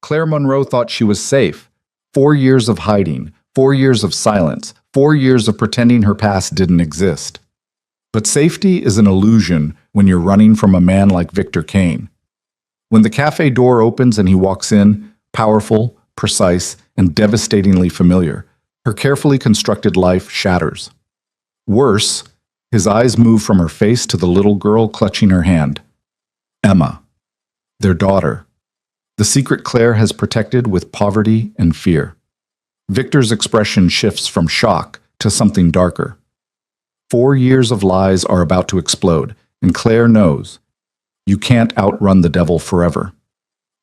Claire Monroe thought she was safe. 4 years of hiding, 4 years of silence, 4 years of pretending her past didn't exist. But safety is an illusion when you're running from a man like Victor Kane. When the cafe door opens and he walks in, powerful, precise, and devastatingly familiar, her carefully constructed life shatters. Worse, his eyes move from her face to the little girl clutching her hand. Emma, their daughter. The secret Claire has protected with poverty and fear. Victor's expression shifts from shock to something darker. 4 years of lies are about to explode, and Claire knows. You can't outrun the devil forever.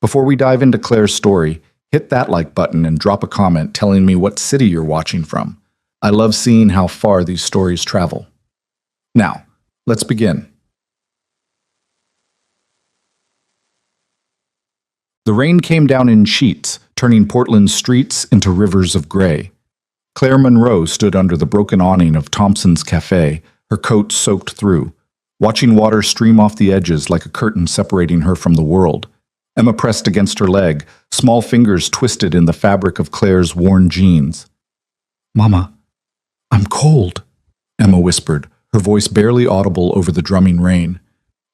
Before we dive into Claire's story, hit that like button and drop a comment telling me what city you're watching from. I love seeing how far these stories travel. Now, let's begin. The rain came down in sheets, turning Portland's streets into rivers of gray. Claire Monroe stood under the broken awning of Thompson's Café, her coat soaked through, watching water stream off the edges like a curtain separating her from the world. Emma pressed against her leg, small fingers twisted in the fabric of Claire's worn jeans. "Mama, I'm cold," Emma whispered, her voice barely audible over the drumming rain.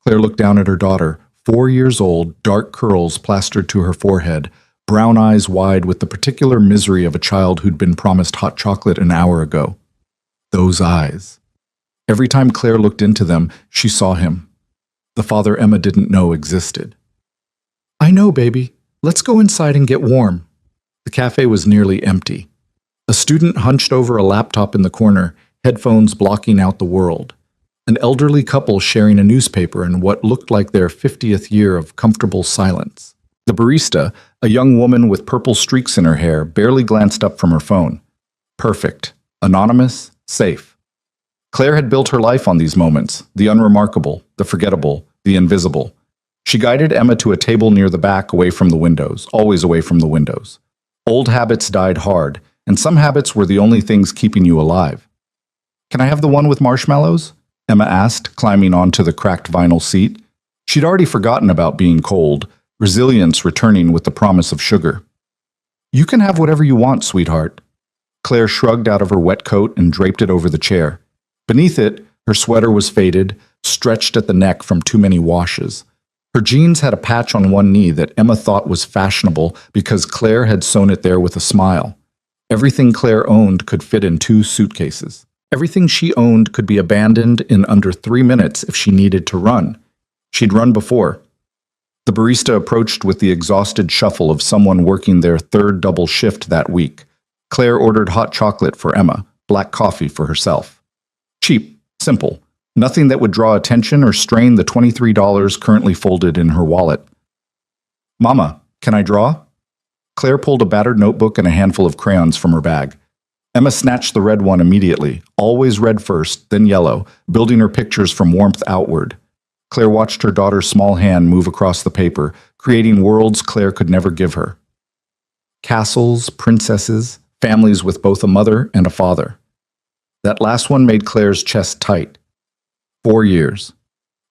Claire looked down at her daughter, 4 years old, dark curls plastered to her forehead, brown eyes wide with the particular misery of a child who'd been promised hot chocolate an hour ago. Those eyes. Every time Claire looked into them, she saw him. The father Emma didn't know existed. "I know, baby. Let's go inside and get warm." The cafe was nearly empty. A student hunched over a laptop in the corner, headphones blocking out the world. An elderly couple sharing a newspaper in what looked like their 50th year of comfortable silence. The barista, a young woman with purple streaks in her hair, barely glanced up from her phone. Perfect. Anonymous. Safe. Claire had built her life on these moments, the unremarkable, the forgettable, the invisible. She guided Emma to a table near the back, away from the windows, always away from the windows. Old habits died hard, and some habits were the only things keeping you alive. "Can I have the one with marshmallows?" Emma asked, climbing onto the cracked vinyl seat. She'd already forgotten about being cold, resilience returning with the promise of sugar. "You can have whatever you want, sweetheart." Claire shrugged out of her wet coat and draped it over the chair. Beneath it, her sweater was faded, stretched at the neck from too many washes. Her jeans had a patch on one knee that Emma thought was fashionable because Claire had sewn it there with a smile. Everything Claire owned could fit in 2 suitcases. Everything she owned could be abandoned in under 3 minutes if she needed to run. She'd run before. The barista approached with the exhausted shuffle of someone working their 3rd double shift that week. Claire ordered hot chocolate for Emma, black coffee for herself. Cheap, simple, nothing that would draw attention or strain the $23 currently folded in her wallet. "Mama, can I draw?" Claire pulled a battered notebook and a handful of crayons from her bag. Emma snatched the red one immediately, always red first, then yellow, building her pictures from warmth outward. Claire watched her daughter's small hand move across the paper, creating worlds Claire could never give her. Castles, princesses, families with both a mother and a father. That last one made Claire's chest tight. 4 years.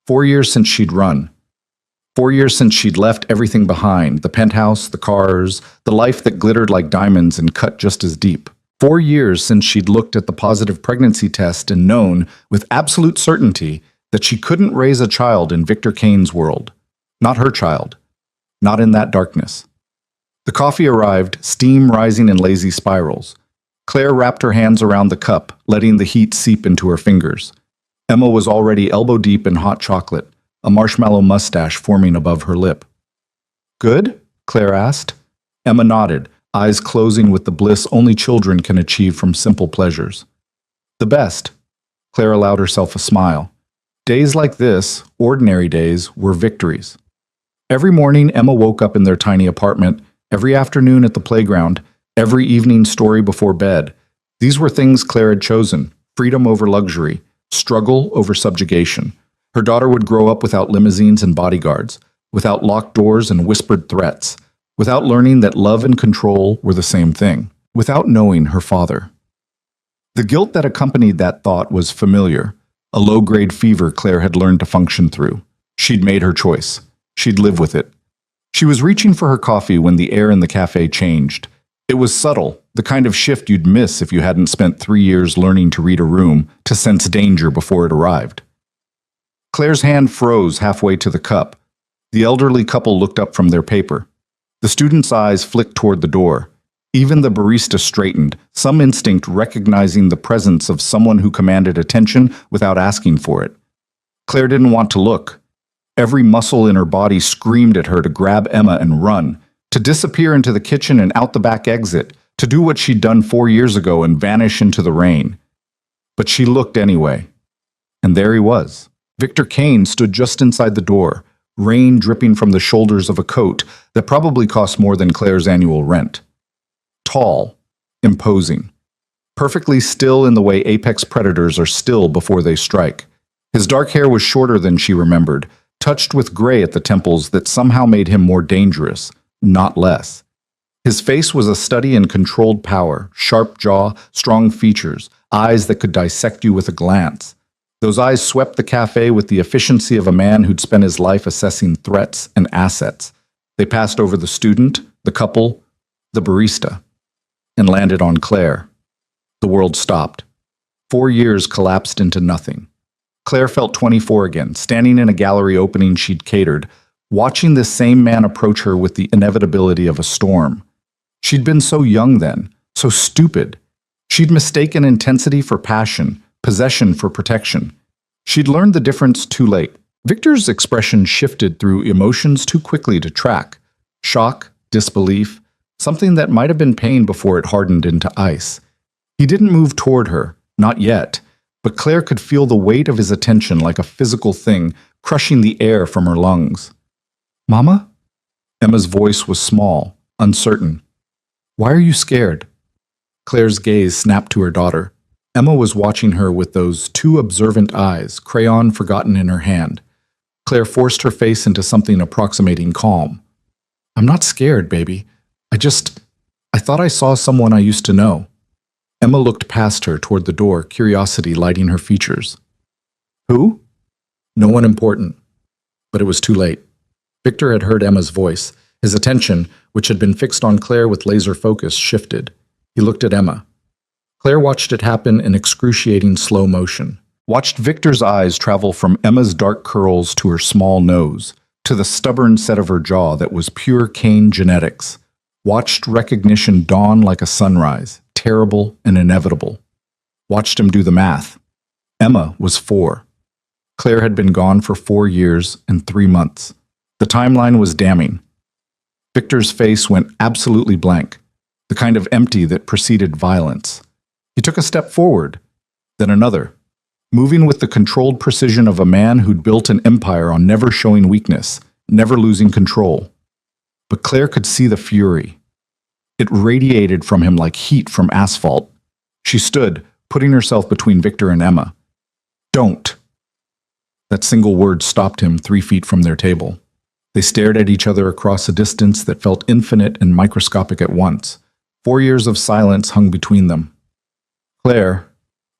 4 years since she'd run. 4 years since she'd left everything behind, the penthouse, the cars, the life that glittered like diamonds and cut just as deep. 4 years since she'd looked at the positive pregnancy test and known, with absolute certainty, that she couldn't raise a child in Victor Kane's world. Not her child. Not in that darkness. The coffee arrived, steam rising in lazy spirals. Claire wrapped her hands around the cup, letting the heat seep into her fingers. Emma was already elbow-deep in hot chocolate, a marshmallow mustache forming above her lip. "Good?" Claire asked. Emma nodded, eyes closing with the bliss only children can achieve from simple pleasures. "The best." Claire allowed herself a smile. Days like this, ordinary days, were victories. Every morning, Emma woke up in their tiny apartment, every afternoon at the playground, every evening story before bed. These were things Claire had chosen: freedom over luxury, struggle over subjugation. Her daughter would grow up without limousines and bodyguards, without locked doors and whispered threats, without learning that love and control were the same thing, without knowing her father. The guilt that accompanied that thought was familiar, a low-grade fever Claire had learned to function through. She'd made her choice. She'd live with it. She was reaching for her coffee when the air in the cafe changed. It was subtle, the kind of shift you'd miss if you hadn't spent 3 years learning to read a room to sense danger before it arrived. Claire's hand froze halfway to the cup. The elderly couple looked up from their paper. The student's eyes flicked toward the door. Even the barista straightened, some instinct recognizing the presence of someone who commanded attention without asking for it. Claire didn't want to look. Every muscle in her body screamed at her to grab Emma and run, to disappear into the kitchen and out the back exit, to do what she'd done 4 years ago and vanish into the rain. But she looked anyway. And there he was. Victor Kane stood just inside the door, rain dripping from the shoulders of a coat that probably cost more than Claire's annual rent. Tall, imposing, perfectly still in the way apex predators are still before they strike. His dark hair was shorter than she remembered, touched with gray at the temples that somehow made him more dangerous, not less. His face was a study in controlled power, sharp jaw, strong features, eyes that could dissect you with a glance. Those eyes swept the cafe with the efficiency of a man who'd spent his life assessing threats and assets. They passed over the student, the couple, the barista, and landed on Claire. The world stopped. 4 years collapsed into nothing. Claire felt 24 again, standing in a gallery opening she'd catered, watching this same man approach her with the inevitability of a storm. She'd been so young then, so stupid. She'd mistaken intensity for passion, possession for protection. She'd learned the difference too late. Victor's expression shifted through emotions too quickly to track. Shock, disbelief, something that might have been pain before it hardened into ice. He didn't move toward her, not yet, but Claire could feel the weight of his attention like a physical thing, crushing the air from her lungs. "Mama?" Emma's voice was small, uncertain. "Why are you scared?" Claire's gaze snapped to her daughter. Emma was watching her with those two observant eyes, crayon forgotten in her hand. Claire forced her face into something approximating calm. "I'm not scared, baby. I thought I saw someone I used to know." Emma looked past her toward the door, curiosity lighting her features. "Who?" "No one important." But it was too late. Victor had heard Emma's voice. His attention, which had been fixed on Claire with laser focus, shifted. He looked at Emma. Claire watched it happen in excruciating slow motion. Watched Victor's eyes travel from Emma's dark curls to her small nose, to the stubborn set of her jaw that was pure Kane genetics. Watched recognition dawn like a sunrise, terrible and inevitable. Watched him do the math. Emma was 4. Claire had been gone for 4 years and 3 months. The timeline was damning. Victor's face went absolutely blank, the kind of empty that preceded violence. He took a step forward, then another, moving with the controlled precision of a man who'd built an empire on never showing weakness, never losing control. But Claire could see the fury. It radiated from him like heat from asphalt. She stood, putting herself between Victor and Emma. "Don't." That single word stopped him 3 feet from their table. They stared at each other across a distance that felt infinite and microscopic at once. 4 years of silence hung between them. "Claire,"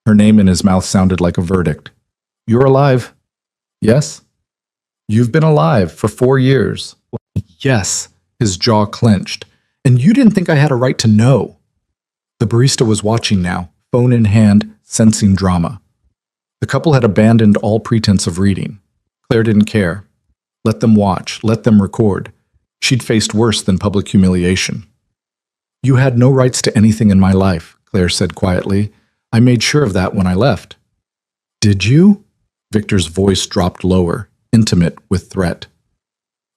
her name in his mouth sounded like a verdict. "You're alive." "Yes?" "You've been alive for 4 years." "Yes." His jaw clenched. "And you didn't think I had a right to know." The barista was watching now, phone in hand, sensing drama. The couple had abandoned all pretense of reading. Claire didn't care. Let them watch, let them record. She'd faced worse than public humiliation. "You had no rights to anything in my life," Claire said quietly. "I made sure of that when I left." "Did you?" Victor's voice dropped lower, intimate with threat.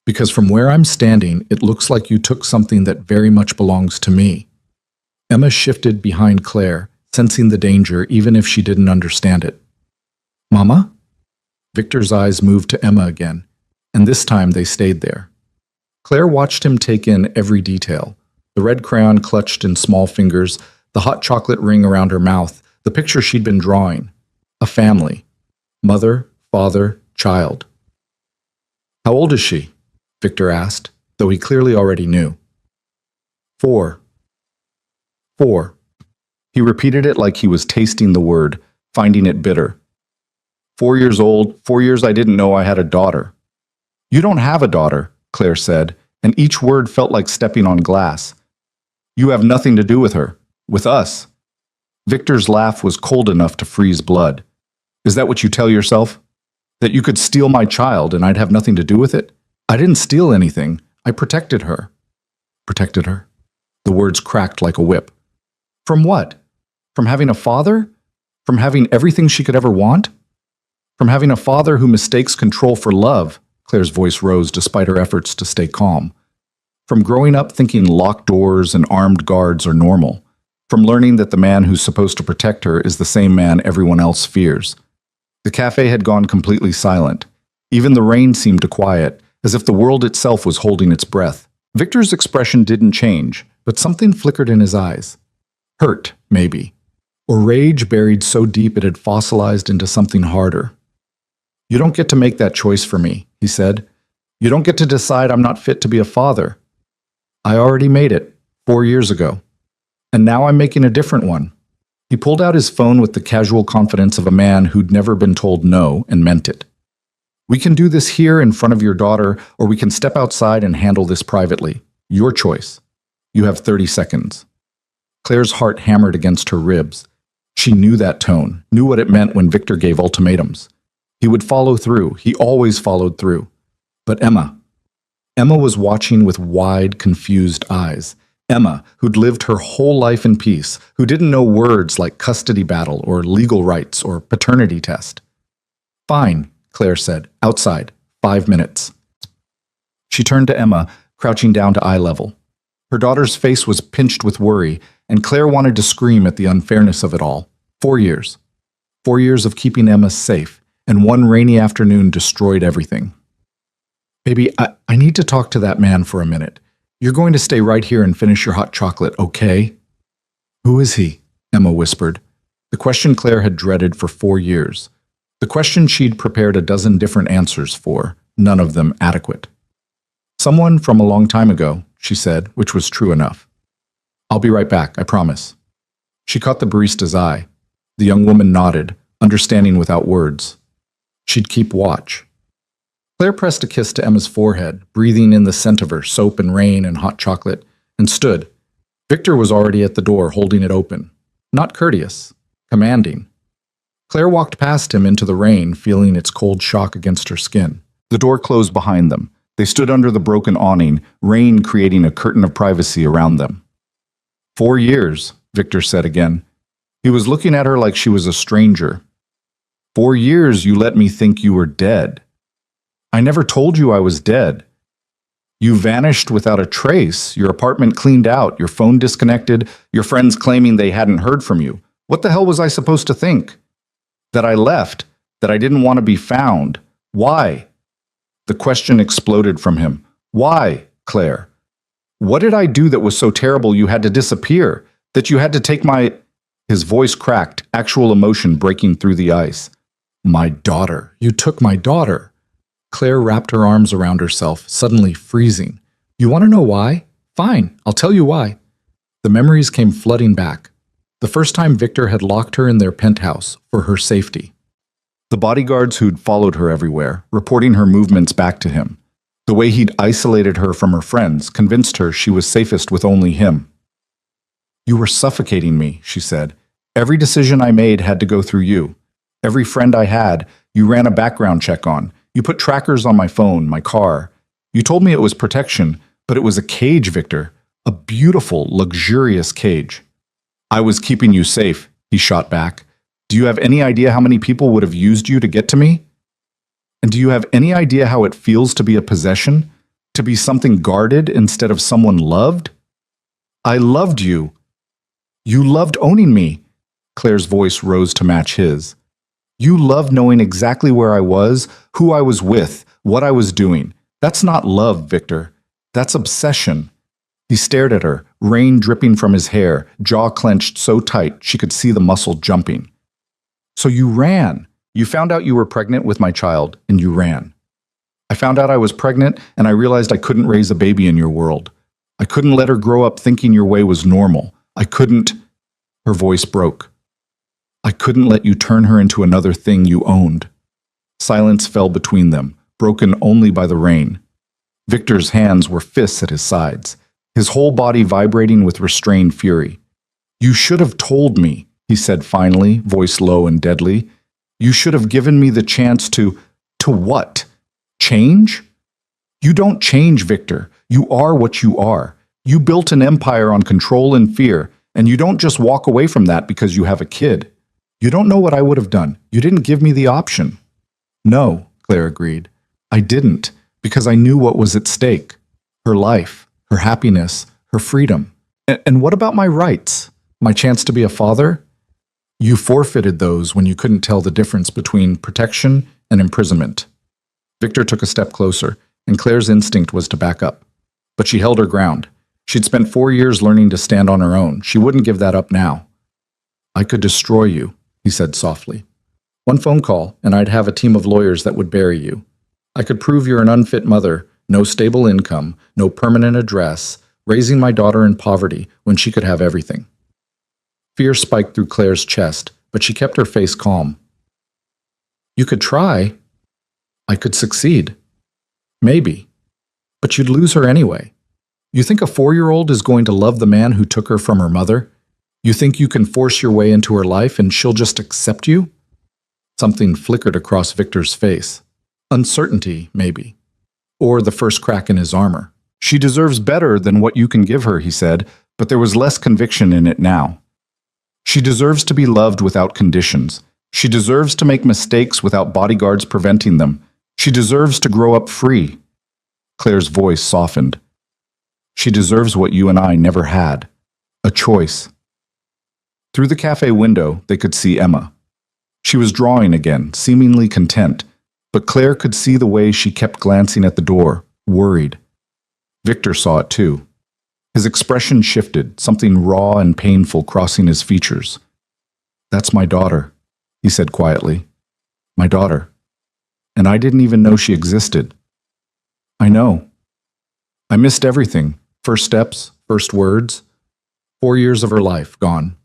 "Because from where I'm standing, it looks like you took something that very much belongs to me." Emma shifted behind Claire, sensing the danger even if she didn't understand it. "Mama?" Victor's eyes moved to Emma again, and this time they stayed there. Claire watched him take in every detail. The red crayon clutched in small fingers, the hot chocolate ring around her mouth, the picture she'd been drawing. A family. Mother, father, child. "How old is she?" Victor asked, though he clearly already knew. 4. 4. He repeated it like he was tasting the word, finding it bitter. 4 years old, 4 years I didn't know I had a daughter. "You don't have a daughter," Claire said, and each word felt like stepping on glass. You have nothing to do with her. With us. Victor's laugh was cold enough to freeze blood. Is that what you tell yourself? That you could steal my child and I'd have nothing to do with it? I didn't steal anything. I protected her. Protected her? The words cracked like a whip. From what? From having a father? From having everything she could ever want? From having a father who mistakes control for love? Claire's voice rose despite her efforts to stay calm. From growing up thinking locked doors and armed guards are normal. From learning that the man who's supposed to protect her is the same man everyone else fears. The cafe had gone completely silent. Even the rain seemed to quiet, as if the world itself was holding its breath. Victor's expression didn't change, but something flickered in his eyes. Hurt, maybe. Or rage buried so deep it had fossilized into something harder. You don't get to make that choice for me, he said. You don't get to decide I'm not fit to be a father. I already made it, 4 years ago. And now I'm making a different one. He pulled out his phone with the casual confidence of a man who'd never been told no and meant it. We can do this here in front of your daughter, or we can step outside and handle this privately. Your choice. You have 30 seconds. Claire's heart hammered against her ribs. She knew that tone, knew what it meant when Victor gave ultimatums. He would follow through. He always followed through. But Emma was watching with wide, confused eyes. Emma, who'd lived her whole life in peace, who didn't know words like custody battle or legal rights or paternity test. Fine, Claire said. Outside. 5 minutes. She turned to Emma, crouching down to eye level. Her daughter's face was pinched with worry, and Claire wanted to scream at the unfairness of it all. 4 years. 4 years of keeping Emma safe, and one rainy afternoon destroyed everything. Baby, I need to talk to that man for a minute. You're going to stay right here and finish your hot chocolate, okay? Who is he? Emma whispered. The question Claire had dreaded for 4 years. The question she'd prepared a dozen different answers for, none of them adequate. Someone from a long time ago, she said, which was true enough. I'll be right back, I promise. She caught the barista's eye. The young woman nodded, understanding without words. She'd keep watch. Claire pressed a kiss to Emma's forehead, breathing in the scent of her soap and rain and hot chocolate, and stood. Victor was already at the door, holding it open. Not courteous, commanding. Claire walked past him into the rain, feeling its cold shock against her skin. The door closed behind them. They stood under the broken awning, rain creating a curtain of privacy around them. 4 years, Victor said again. He was looking at her like she was a stranger. 4 years you let me think you were dead. I never told you I was dead. You vanished without a trace, your apartment cleaned out, your phone disconnected, your friends claiming they hadn't heard from you. What the hell was I supposed to think? That I left, that I didn't want to be found. Why? The question exploded from him. Why, Claire? What did I do that was so terrible you had to disappear? That you had to take my... His voice cracked, actual emotion breaking through the ice. My daughter. You took my daughter. Claire wrapped her arms around herself, suddenly freezing. You want to know why? Fine, I'll tell you why. The memories came flooding back. The first time Victor had locked her in their penthouse for her safety. The bodyguards who'd followed her everywhere, reporting her movements back to him. The way he'd isolated her from her friends, convinced her she was safest with only him. You were suffocating me, she said. Every decision I made had to go through you. Every friend I had, you ran a background check on. You put trackers on my phone, my car. You told me it was protection, but it was a cage, Victor. A beautiful, luxurious cage. I was keeping you safe, he shot back. Do you have any idea how many people would have used you to get to me? And do you have any idea how it feels to be a possession? To be something guarded instead of someone loved? I loved you. You loved owning me. Claire's voice rose to match his. You loved knowing exactly where I was, who I was with, what I was doing. That's not love, Victor. That's obsession. He stared at her, rain dripping from his hair, jaw clenched so tight she could see the muscle jumping. So you ran. You found out you were pregnant with my child, and you ran. I found out I was pregnant, and I realized I couldn't raise a baby in your world. I couldn't let her grow up thinking your way was normal. I couldn't... Her voice broke. I couldn't let you turn her into another thing you owned. Silence fell between them, broken only by the rain. Victor's hands were fists at his sides, his whole body vibrating with restrained fury. "You should have told me," he said finally, voice low and deadly. "You should have given me the chance to— To what? Change? You don't change, Victor. You are what you are. You built an empire on control and fear, and you don't just walk away from that because you have a kid. You don't know what I would have done. You didn't give me the option." "No," Claire agreed. "I didn't, because I knew what was at stake. Her life, her happiness, her freedom. And what about my rights? My chance to be a father? You forfeited those when you couldn't tell the difference between protection and imprisonment." Victor took a step closer, and Claire's instinct was to back up. But she held her ground. She'd spent 4 years learning to stand on her own. She wouldn't give that up now. "I could destroy you," he said softly. "One phone call, and I'd have a team of lawyers that would bury you. I could prove you're an unfit mother, no stable income, no permanent address, raising my daughter in poverty when she could have everything." Fear spiked through Claire's chest, but she kept her face calm. "You could try. I could succeed. Maybe. But you'd lose her anyway. You think a 4-year-old is going to love the man who took her from her mother? You think you can force your way into her life and she'll just accept you?" Something flickered across Victor's face. Uncertainty, maybe. Or the first crack in his armor. "She deserves better than what you can give her," he said, but there was less conviction in it now. "She deserves to be loved without conditions. She deserves to make mistakes without bodyguards preventing them. She deserves to grow up free." Claire's voice softened. "She deserves what you and I never had. A choice." Through the cafe window, they could see Emma. She was drawing again, seemingly content, but Claire could see the way she kept glancing at the door, worried. Victor saw it too. His expression shifted, something raw and painful crossing his features. "That's my daughter," he said quietly. "My daughter. And I didn't even know she existed." "I know. I missed everything. First steps, first words. 4 years of her life gone."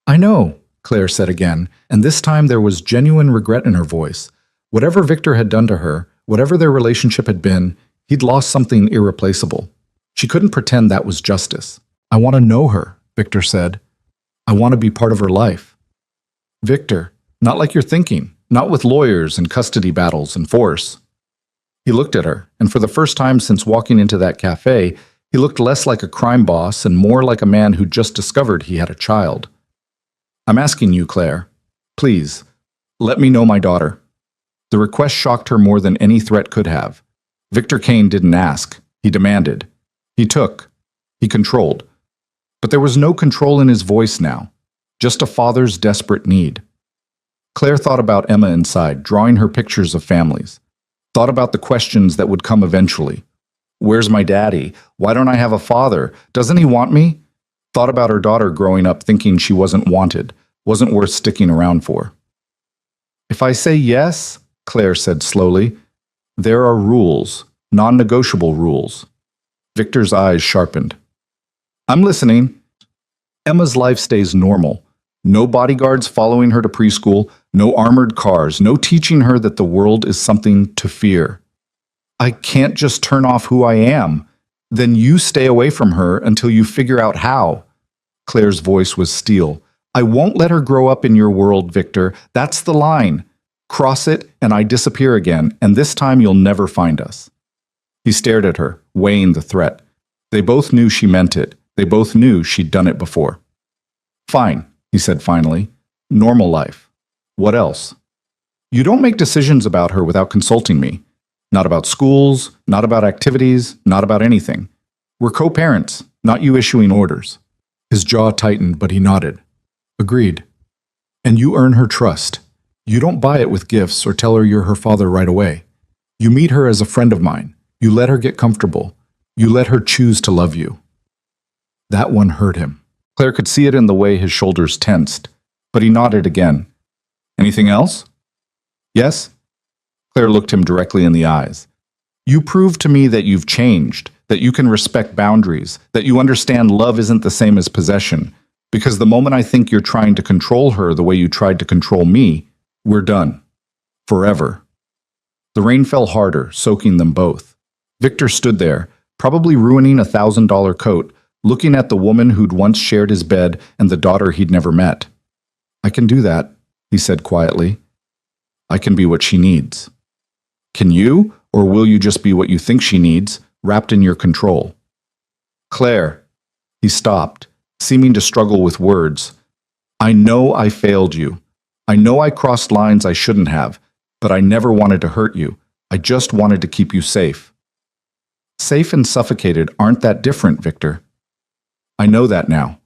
"I know," Claire said again, and this time there was genuine regret in her voice. Whatever Victor had done to her, whatever their relationship had been, he'd lost something irreplaceable. She couldn't pretend that was justice. "I want to know her," Victor said. "I want to be part of her life." "Victor, not like you're thinking, not with lawyers and custody battles and force." He looked at her, and for the first time since walking into that cafe, he looked less like a crime boss and more like a man who just discovered he had a child. "I'm asking you, Claire. Please, let me know my daughter." The request shocked her more than any threat could have. Victor Kane didn't ask. He demanded. He took. He controlled. But there was no control in his voice now, just a father's desperate need. Claire thought about Emma inside, drawing her pictures of families. Thought about the questions that would come eventually. Where's my daddy? Why don't I have a father? Doesn't he want me? Thought about her daughter growing up thinking she wasn't wanted, wasn't worth sticking around for. "If I say yes," Claire said slowly, "there are rules, non-negotiable rules." Victor's eyes sharpened. "I'm listening." "Emma's life stays normal. No bodyguards following her to preschool, no armored cars, no teaching her that the world is something to fear. I can't just turn off who I am. Then you stay away from her until you figure out how." Claire's voice was steel. "I won't let her grow up in your world, Victor. That's the line. Cross it and I disappear again, and this time you'll never find us." He stared at her, weighing the threat. They both knew she meant it. They both knew she'd done it before. "Fine," he said finally. "Normal life. What else? You don't make decisions about her without consulting me. Not about schools, not about activities, not about anything. We're co-parents, not you issuing orders." His jaw tightened, but he nodded. "Agreed. And you earn her trust. You don't buy it with gifts or tell her you're her father right away. You meet her as a friend of mine. You let her get comfortable. You let her choose to love you." That one hurt him. Claire could see it in the way his shoulders tensed, but he nodded again. "Anything else?" "Yes?" Claire looked him directly in the eyes. "You prove to me that you've changed, that you can respect boundaries, that you understand love isn't the same as possession, because the moment I think you're trying to control her the way you tried to control me, we're done. Forever." The rain fell harder, soaking them both. Victor stood there, probably ruining a $1,000 coat, looking at the woman who'd once shared his bed and the daughter he'd never met. "I can do that," he said quietly. "I can be what she needs." "Can you, or will you just be what you think she needs, wrapped in your control?" "Claire," he stopped, seeming to struggle with words. "I know I failed you. I know I crossed lines I shouldn't have, but I never wanted to hurt you. I just wanted to keep you safe." "Safe and suffocated aren't that different, Victor." "I know that now."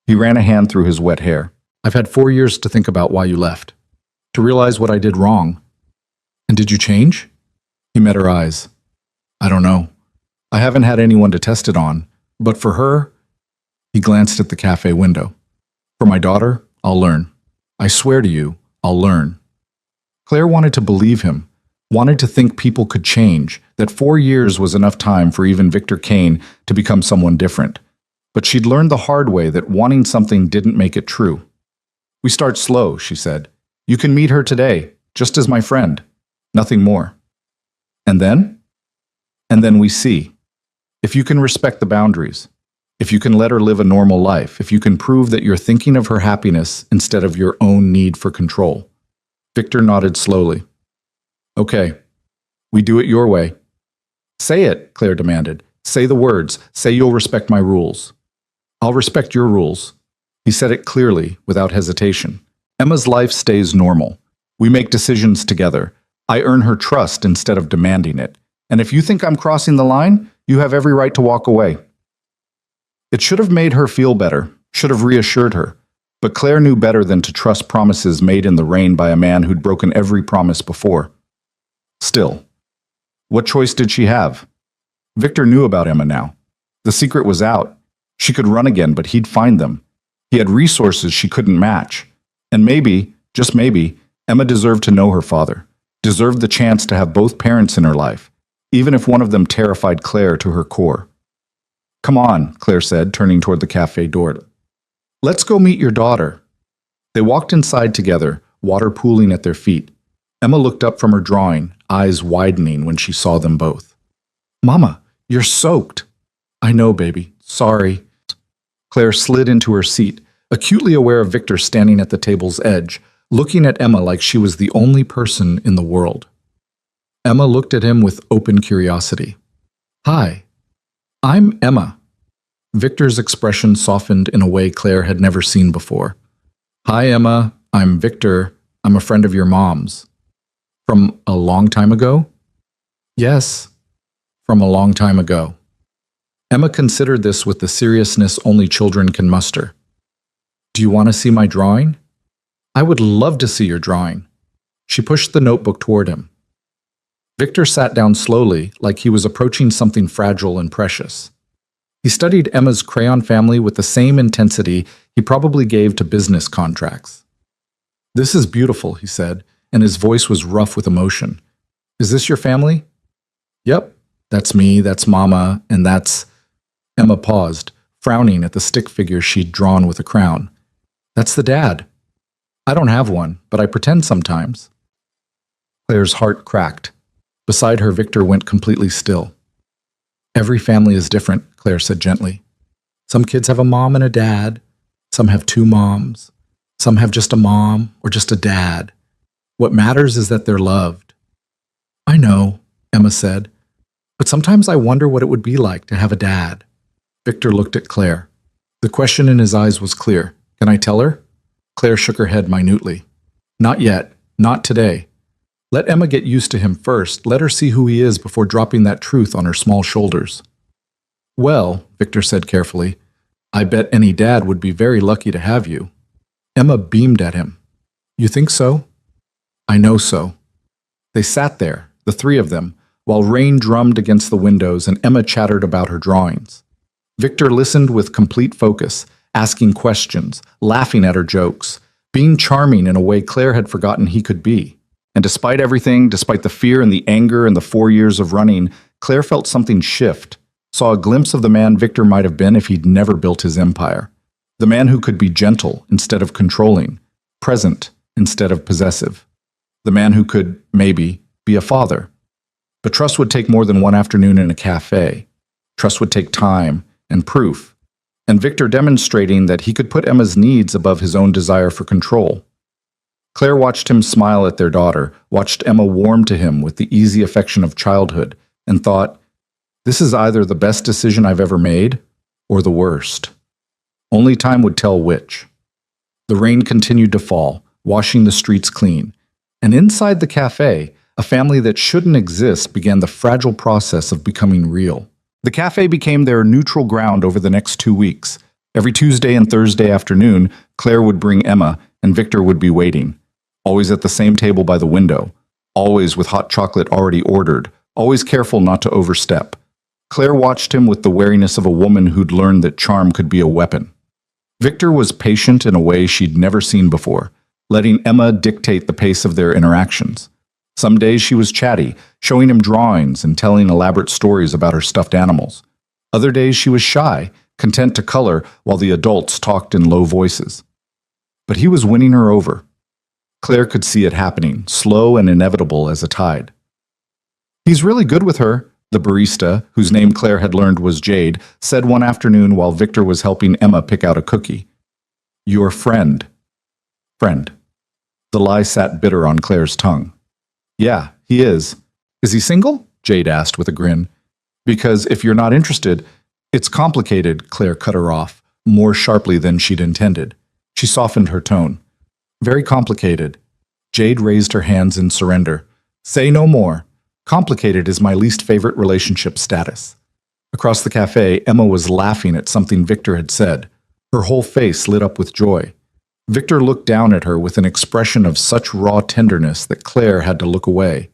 He ran a hand through his wet hair. "I've had 4 years to think about why you left, to realize what I did wrong." "And did you change?" He met her eyes. "I don't know. I haven't had anyone to test it on, but for her," he glanced at the cafe window. "For my daughter, I'll learn. I swear to you, I'll learn." Claire wanted to believe him, wanted to think people could change, that 4 years was enough time for even Victor Kane to become someone different. But she'd learned the hard way that wanting something didn't make it true. "We start slow," she said. "You can meet her today, just as my friend. Nothing more. And then? And then we see. If you can respect the boundaries, if you can let her live a normal life, if you can prove that you're thinking of her happiness instead of your own need for control." Victor nodded slowly. "Okay, we do it your way." "Say it," Claire demanded. "Say the words. Say you'll respect my rules." "I'll respect your rules." He said it clearly, without hesitation. "Emma's life stays normal. We make decisions together. I earn her trust instead of demanding it. And if you think I'm crossing the line, you have every right to walk away." It should have made her feel better, should have reassured her. But Claire knew better than to trust promises made in the rain by a man who'd broken every promise before. Still, what choice did she have? Victor knew about Emma now. The secret was out. She could run again, but he'd find them. He had resources she couldn't match. And maybe, just maybe, Emma deserved to know her father, deserved the chance to have both parents in her life, even if one of them terrified Claire to her core. "Come on," Claire said, turning toward the cafe door. "Let's go meet your daughter." They walked inside together, water pooling at their feet. Emma looked up from her drawing, eyes widening when she saw them both. "Mama, you're soaked." "I know, baby. Sorry." Claire slid into her seat, acutely aware of Victor standing at the table's edge, looking at Emma like she was the only person in the world. Emma looked at him with open curiosity. "Hi, I'm Emma." Victor's expression softened in a way Claire had never seen before. "Hi, Emma. I'm Victor. I'm a friend of your mom's." "From a long time ago?" "Yes, from a long time ago." Emma considered this with the seriousness only children can muster. "Do you want to see my drawing?" "I would love to see your drawing." She pushed the notebook toward him. Victor sat down slowly, like he was approaching something fragile and precious. He studied Emma's crayon family with the same intensity he probably gave to business contracts. "This is beautiful," he said, and his voice was rough with emotion. "Is this your family?" "Yep, that's me, that's Mama, and that's—" Emma paused, frowning at the stick figure she'd drawn with a crown. "That's the dad." "I don't have one, but I pretend sometimes." Claire's heart cracked. Beside her, Victor went completely still. "Every family is different," Claire said gently. "Some kids have a mom and a dad. Some have 2 moms. Some have just a mom or just a dad. What matters is that they're loved." "I know," Emma said, "but sometimes I wonder what it would be like to have a dad." Victor looked at Claire. The question in his eyes was clear. "Can I tell her?" Claire shook her head minutely. "Not yet. Not today. Let Emma get used to him first. Let her see who he is before dropping that truth on her small shoulders." "Well," Victor said carefully, "I bet any dad would be very lucky to have you." Emma beamed at him. "You think so?" "I know so." They sat there, the 3 of them, while rain drummed against the windows and Emma chattered about her drawings. Victor listened with complete focus, asking questions, laughing at her jokes, being charming in a way Claire had forgotten he could be. And despite everything, despite the fear and the anger and the 4 years of running, Claire felt something shift, saw a glimpse of the man Victor might have been if he'd never built his empire. The man who could be gentle instead of controlling, present instead of possessive. The man who could, maybe, be a father. But trust would take more than one afternoon in a cafe. Trust would take time and proof, and Victor demonstrating that he could put Emma's needs above his own desire for control. Claire watched him smile at their daughter, watched Emma warm to him with the easy affection of childhood, and thought, this is either the best decision I've ever made, or the worst. Only time would tell which. The rain continued to fall, washing the streets clean, and inside the cafe, a family that shouldn't exist began the fragile process of becoming real. The cafe became their neutral ground over the next 2 weeks. Every Tuesday and Thursday afternoon, Claire would bring Emma, and Victor would be waiting, always at the same table by the window, always with hot chocolate already ordered, always careful not to overstep. Claire watched him with the wariness of a woman who'd learned that charm could be a weapon. Victor was patient in a way she'd never seen before, letting Emma dictate the pace of their interactions. Some days she was chatty, showing him drawings and telling elaborate stories about her stuffed animals. Other days she was shy, content to color while the adults talked in low voices. But he was winning her over. Claire could see it happening, slow and inevitable as a tide. He's really good with her, the barista, whose name Claire had learned was Jade, said one afternoon while Victor was helping Emma pick out a cookie. Your friend. Friend. The lie sat bitter on Claire's tongue. Yeah, he is. Is he single? Jade asked with a grin. Because if you're not interested, it's complicated, Claire cut her off, more sharply than she'd intended. She softened her tone. Very complicated. Jade raised her hands in surrender. Say no more. Complicated is my least favorite relationship status. Across the cafe, Emma was laughing at something Victor had said. Her whole face lit up with joy. Victor looked down at her with an expression of such raw tenderness that Claire had to look away.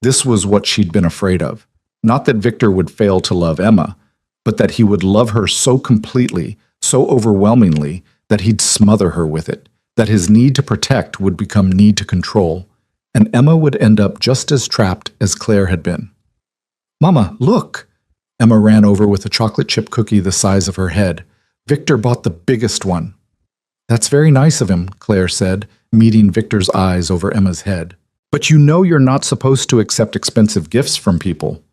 This was what she'd been afraid of. Not that Victor would fail to love Emma, but that he would love her so completely, so overwhelmingly, that he'd smother her with it, that his need to protect would become need to control, and Emma would end up just as trapped as Claire had been. Mama, look! Emma ran over with a chocolate chip cookie the size of her head. Victor bought the biggest one. That's very nice of him, Claire said, meeting Victor's eyes over Emma's head. But you know you're not supposed to accept expensive gifts from people.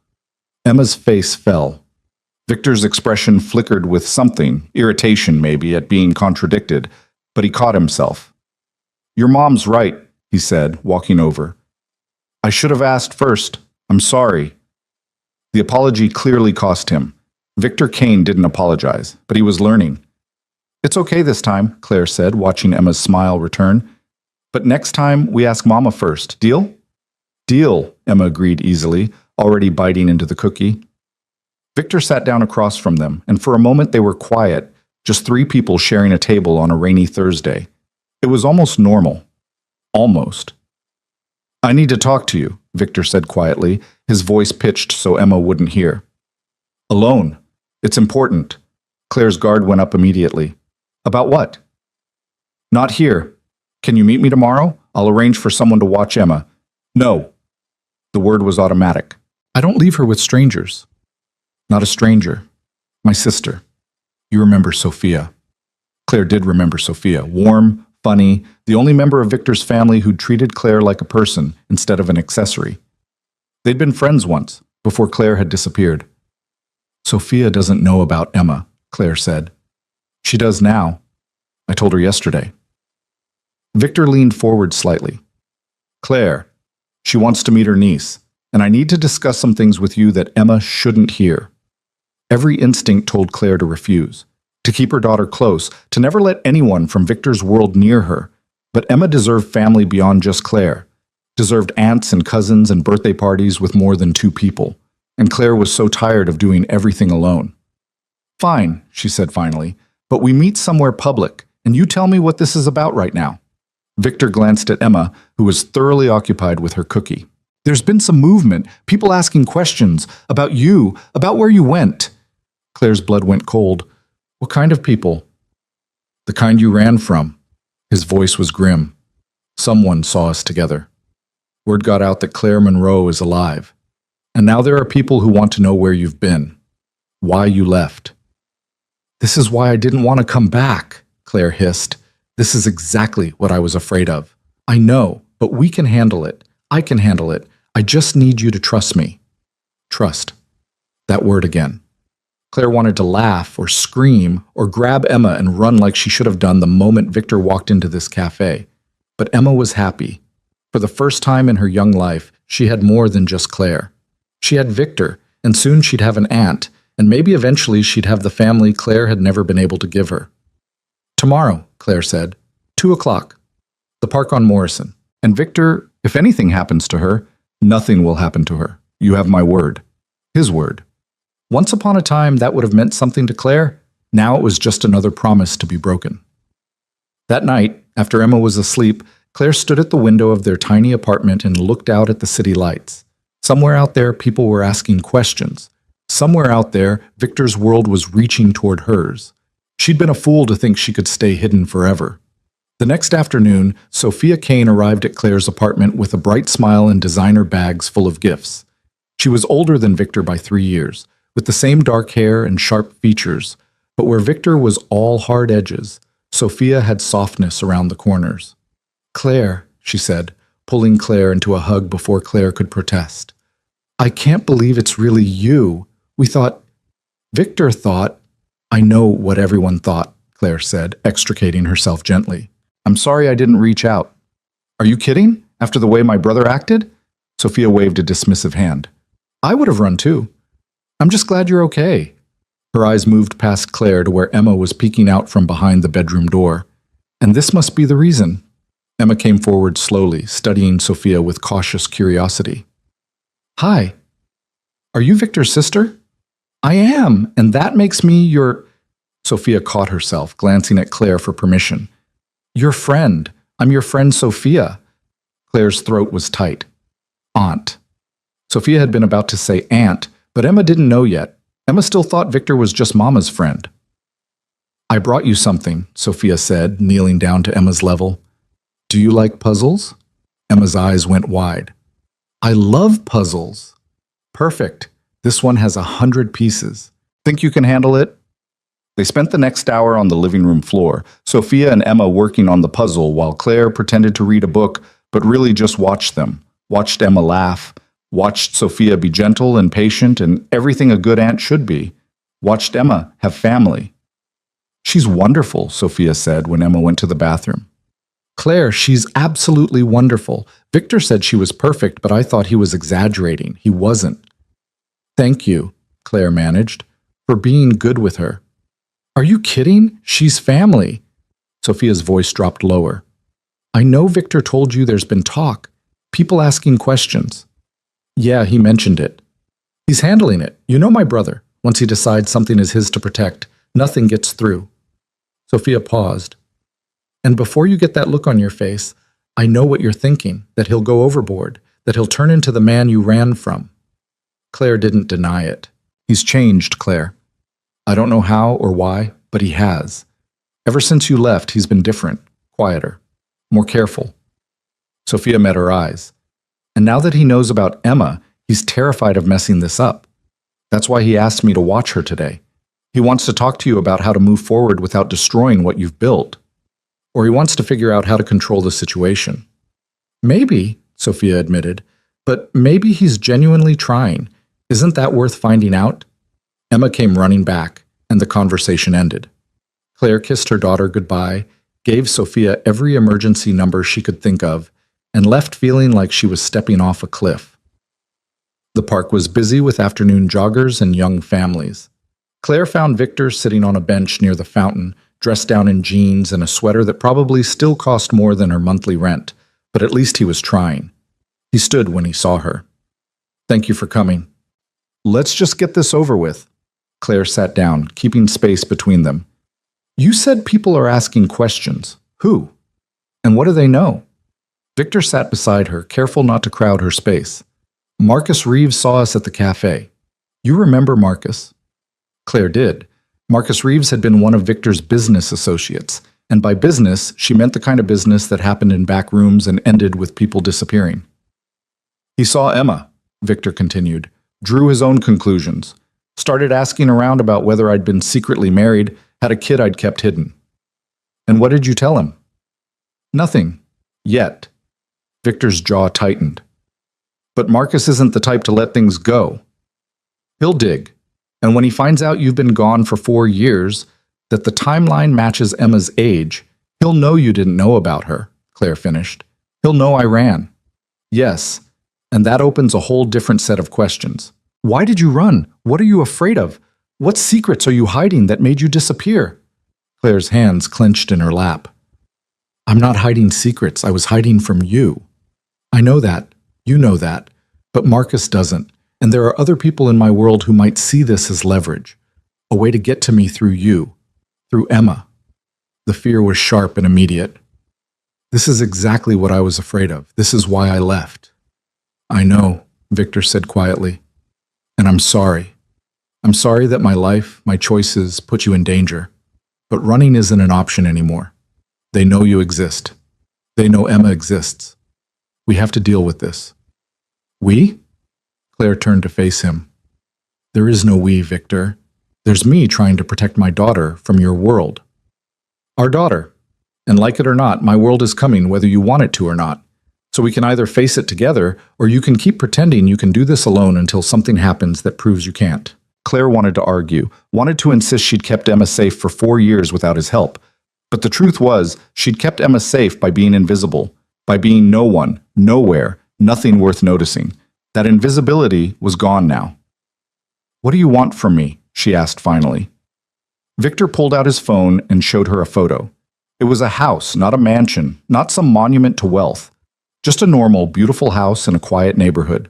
Emma's face fell. Victor's expression flickered with something, irritation maybe, at being contradicted, but he caught himself. Your mom's right, he said, walking over. I should have asked first. I'm sorry. The apology clearly cost him. Victor Kane didn't apologize, but he was learning. It's okay this time, Claire said, watching Emma's smile return. But next time, we ask Mama first. Deal? Deal, Emma agreed easily, already biting into the cookie. Victor sat down across from them, and for a moment they were quiet, just 3 people sharing a table on a rainy Thursday. It was almost normal. Almost. I need to talk to you, Victor said quietly, his voice pitched so Emma wouldn't hear. Alone. It's important. Claire's guard went up immediately. About what? Not here. Can you meet me tomorrow? I'll arrange for someone to watch Emma. No. The word was automatic. I don't leave her with strangers. Not a stranger. My sister. You remember Sophia. Claire did remember Sophia. Warm, funny, the only member of Victor's family who'd treated Claire like a person instead of an accessory. They'd been friends once, before Claire had disappeared. Sophia doesn't know about Emma, Claire said. She does now. I told her yesterday. Victor leaned forward slightly. Claire, she wants to meet her niece, and I need to discuss some things with you that Emma shouldn't hear. Every instinct told Claire to refuse, to keep her daughter close, to never let anyone from Victor's world near her. But Emma deserved family beyond just Claire, deserved aunts and cousins and birthday parties with more than 2 people, and Claire was so tired of doing everything alone. Fine, she said finally, but we meet somewhere public, and you tell me what this is about right now. Victor glanced at Emma, who was thoroughly occupied with her cookie. There's been some movement, people asking questions about you, about where you went. Claire's blood went cold. What kind of people? The kind you ran from. His voice was grim. Someone saw us together. Word got out that Claire Monroe is alive. And now there are people who want to know where you've been. Why you left. This is why I didn't want to come back, Claire hissed. This is exactly what I was afraid of. I know, but we can handle it. I can handle it. I just need you to trust me. Trust. That word again. Claire wanted to laugh or scream or grab Emma and run like she should have done the moment Victor walked into this cafe. But Emma was happy. For the first time in her young life, she had more than just Claire. She had Victor, and soon she'd have an aunt, and maybe eventually she'd have the family Claire had never been able to give her. Tomorrow, Claire said, 2:00, the park on Morrison. And Victor, if anything happens to her, nothing will happen to her. You have my word. His word. Once upon a time, that would have meant something to Claire. Now it was just another promise to be broken. That night, after Emma was asleep, Claire stood at the window of their tiny apartment and looked out at the city lights. Somewhere out there, people were asking questions. Somewhere out there, Victor's world was reaching toward hers. She'd been a fool to think she could stay hidden forever. The next afternoon, Sophia Kane arrived at Claire's apartment with a bright smile and designer bags full of gifts. She was older than Victor by 3 years, with the same dark hair and sharp features, but where Victor was all hard edges, Sophia had softness around the corners. "Claire," she said, pulling Claire into a hug before Claire could protest. "I can't believe it's really you. We thought—" Victor thought— "I know what everyone thought," Claire said, extricating herself gently. "I'm sorry I didn't reach out." "Are you kidding? After the way my brother acted?" Sophia waved a dismissive hand. "I would have run too. I'm just glad you're okay." Her eyes moved past Claire to where Emma was peeking out from behind the bedroom door. "And this must be the reason." Emma came forward slowly, studying Sophia with cautious curiosity. "Hi. Are you Victor's sister?" "I am, and that makes me your—" Sophia caught herself, glancing at Claire for permission. "Your friend. I'm your friend Sophia." Claire's throat was tight. "Aunt." Sophia had been about to say aunt, but Emma didn't know yet. Emma still thought Victor was just Mama's friend. "I brought you something," Sophia said, kneeling down to Emma's level. "Do you like puzzles?" Emma's eyes went wide. "I love puzzles." "Perfect. This one has 100 pieces. Think you can handle it?" They spent the next hour on the living room floor, Sophia and Emma working on the puzzle while Claire pretended to read a book, but really just watched them, watched Emma laugh, watched Sophia be gentle and patient and everything a good aunt should be, watched Emma have family. "She's wonderful," Sophia said when Emma went to the bathroom. "Claire, she's absolutely wonderful. Victor said she was perfect, but I thought he was exaggerating. He wasn't." "Thank you," Claire managed, "for being good with her." "Are you kidding? She's family." Sophia's voice dropped lower. "I know Victor told you there's been talk. People asking questions." "Yeah, he mentioned it. He's handling it. You know my brother. Once he decides something is his to protect, nothing gets through." Sophia paused. "And before you get that look on your face, I know what you're thinking, that he'll go overboard, that he'll turn into the man you ran from." Claire didn't deny it. "He's changed, Claire. I don't know how or why, but he has. Ever since you left, he's been different, quieter, more careful." Sophia met her eyes. "And now that he knows about Emma, he's terrified of messing this up. That's why he asked me to watch her today. He wants to talk to you about how to move forward without destroying what you've built. Or he wants to figure out how to control the situation." "Maybe," Sophia admitted, "but maybe he's genuinely trying. Isn't that worth finding out?" Emma came running back, and the conversation ended. Claire kissed her daughter goodbye, gave Sophia every emergency number she could think of, and left feeling like she was stepping off a cliff. The park was busy with afternoon joggers and young families. Claire found Victor sitting on a bench near the fountain, dressed down in jeans and a sweater that probably still cost more than her monthly rent, but at least he was trying. He stood when he saw her. "Thank you for coming." "Let's just get this over with." Claire sat down, keeping space between them. "You said people are asking questions. Who? And what do they know?" Victor sat beside her, careful not to crowd her space. "Marcus Reeves saw us at the cafe. You remember Marcus?" Claire did. Marcus Reeves had been one of Victor's business associates, and by business, she meant the kind of business that happened in back rooms and ended with people disappearing. "He saw Emma," Victor continued, "drew his own conclusions, started asking around about whether I'd been secretly married, had a kid I'd kept hidden." "And what did you tell him?" "Nothing. Yet." Victor's jaw tightened. "But Marcus isn't the type to let things go." He'll dig. And when he finds out you've been gone for 4 years, that the timeline matches Emma's age, he'll know you didn't know about her, Claire finished. He'll know I ran. Yes, and that opens a whole different set of questions. Why did you run? What are you afraid of? What secrets are you hiding that made you disappear? Claire's hands clenched in her lap. I'm not hiding secrets. I was hiding from you. I know that. You know that. But Marcus doesn't. And there are other people in my world who might see this as leverage. A way to get to me through you. Through Emma. The fear was sharp and immediate. This is exactly what I was afraid of. This is why I left. I know, Victor said quietly. And I'm sorry. I'm sorry that my life, my choices, put you in danger. But running isn't an option anymore. They know you exist. They know Emma exists. We have to deal with this. We? Claire turned to face him. There is no we, Victor. There's me trying to protect my daughter from your world. Our daughter. And like it or not, my world is coming whether you want it to or not. So we can either face it together, or you can keep pretending you can do this alone until something happens that proves you can't. Claire wanted to argue, wanted to insist she'd kept Emma safe for 4 years without his help. But the truth was, she'd kept Emma safe by being invisible, by being no one, nowhere, nothing worth noticing. That invisibility was gone now. What do you want from me? She asked finally. Victor pulled out his phone and showed her a photo. It was a house, not a mansion, not some monument to wealth. Just a normal, beautiful house in a quiet neighborhood.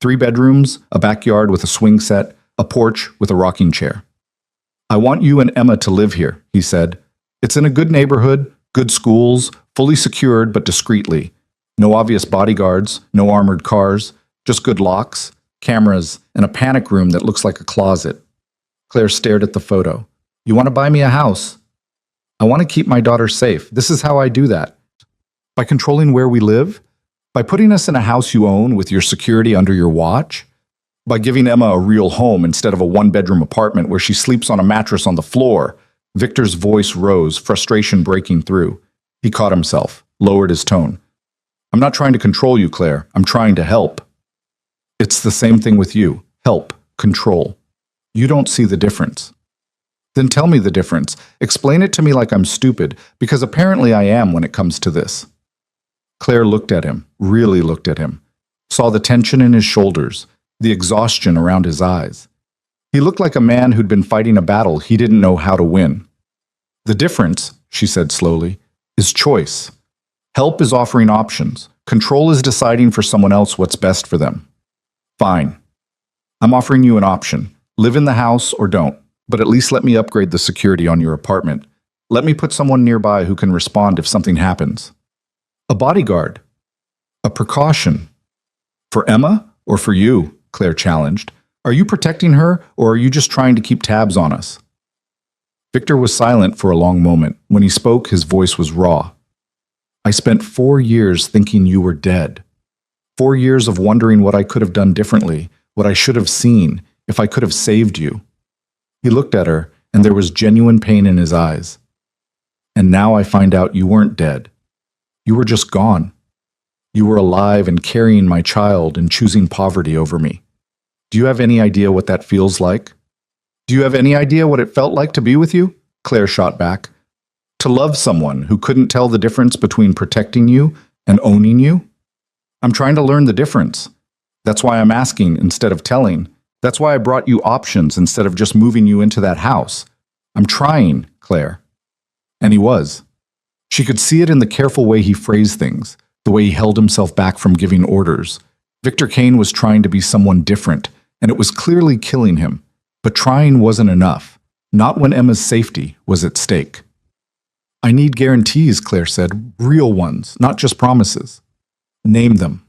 3 bedrooms, a backyard with a swing set, a porch with a rocking chair. I want you and Emma to live here, he said. It's in a good neighborhood, good schools, fully secured but discreetly. No obvious bodyguards, no armored cars, just good locks, cameras, and a panic room that looks like a closet. Claire stared at the photo. You want to buy me a house? I want to keep my daughter safe. This is how I do that. By controlling where we live? By putting us in a house you own with your security under your watch? By giving Emma a real home instead of a 1-bedroom apartment where she sleeps on a mattress on the floor? Victor's voice rose, frustration breaking through. He caught himself, lowered his tone. I'm not trying to control you, Claire. I'm trying to help. It's the same thing with you. Help. Control. You don't see the difference. Then tell me the difference. Explain it to me like I'm stupid, because apparently I am when it comes to this. Claire looked at him, really looked at him, saw the tension in his shoulders, the exhaustion around his eyes. He looked like a man who'd been fighting a battle he didn't know how to win. The difference, she said slowly, is choice. Help is offering options. Control is deciding for someone else what's best for them. Fine. I'm offering you an option. Live in the house or don't, but at least let me upgrade the security on your apartment. Let me put someone nearby who can respond if something happens. A bodyguard. A precaution. For Emma or for you? Claire challenged. Are you protecting her, or are you just trying to keep tabs on us? Victor was silent for a long moment. When he spoke, his voice was raw. I spent 4 years thinking you were dead. 4 years of wondering what I could have done differently, what I should have seen, if I could have saved you. He looked at her, and there was genuine pain in his eyes. And now I find out you weren't dead. You were just gone. You were alive and carrying my child and choosing poverty over me. Do you have any idea what that feels like? Do you have any idea what it felt like to be with you? Claire shot back. To love someone who couldn't tell the difference between protecting you and owning you? I'm trying to learn the difference. That's why I'm asking instead of telling. That's why I brought you options instead of just moving you into that house. I'm trying, Claire. And he was. She could see it in the careful way he phrased things, the way he held himself back from giving orders. Victor Kane was trying to be someone different, and it was clearly killing him. But trying wasn't enough, not when Emma's safety was at stake. I need guarantees, Claire said, real ones, not just promises. Name them.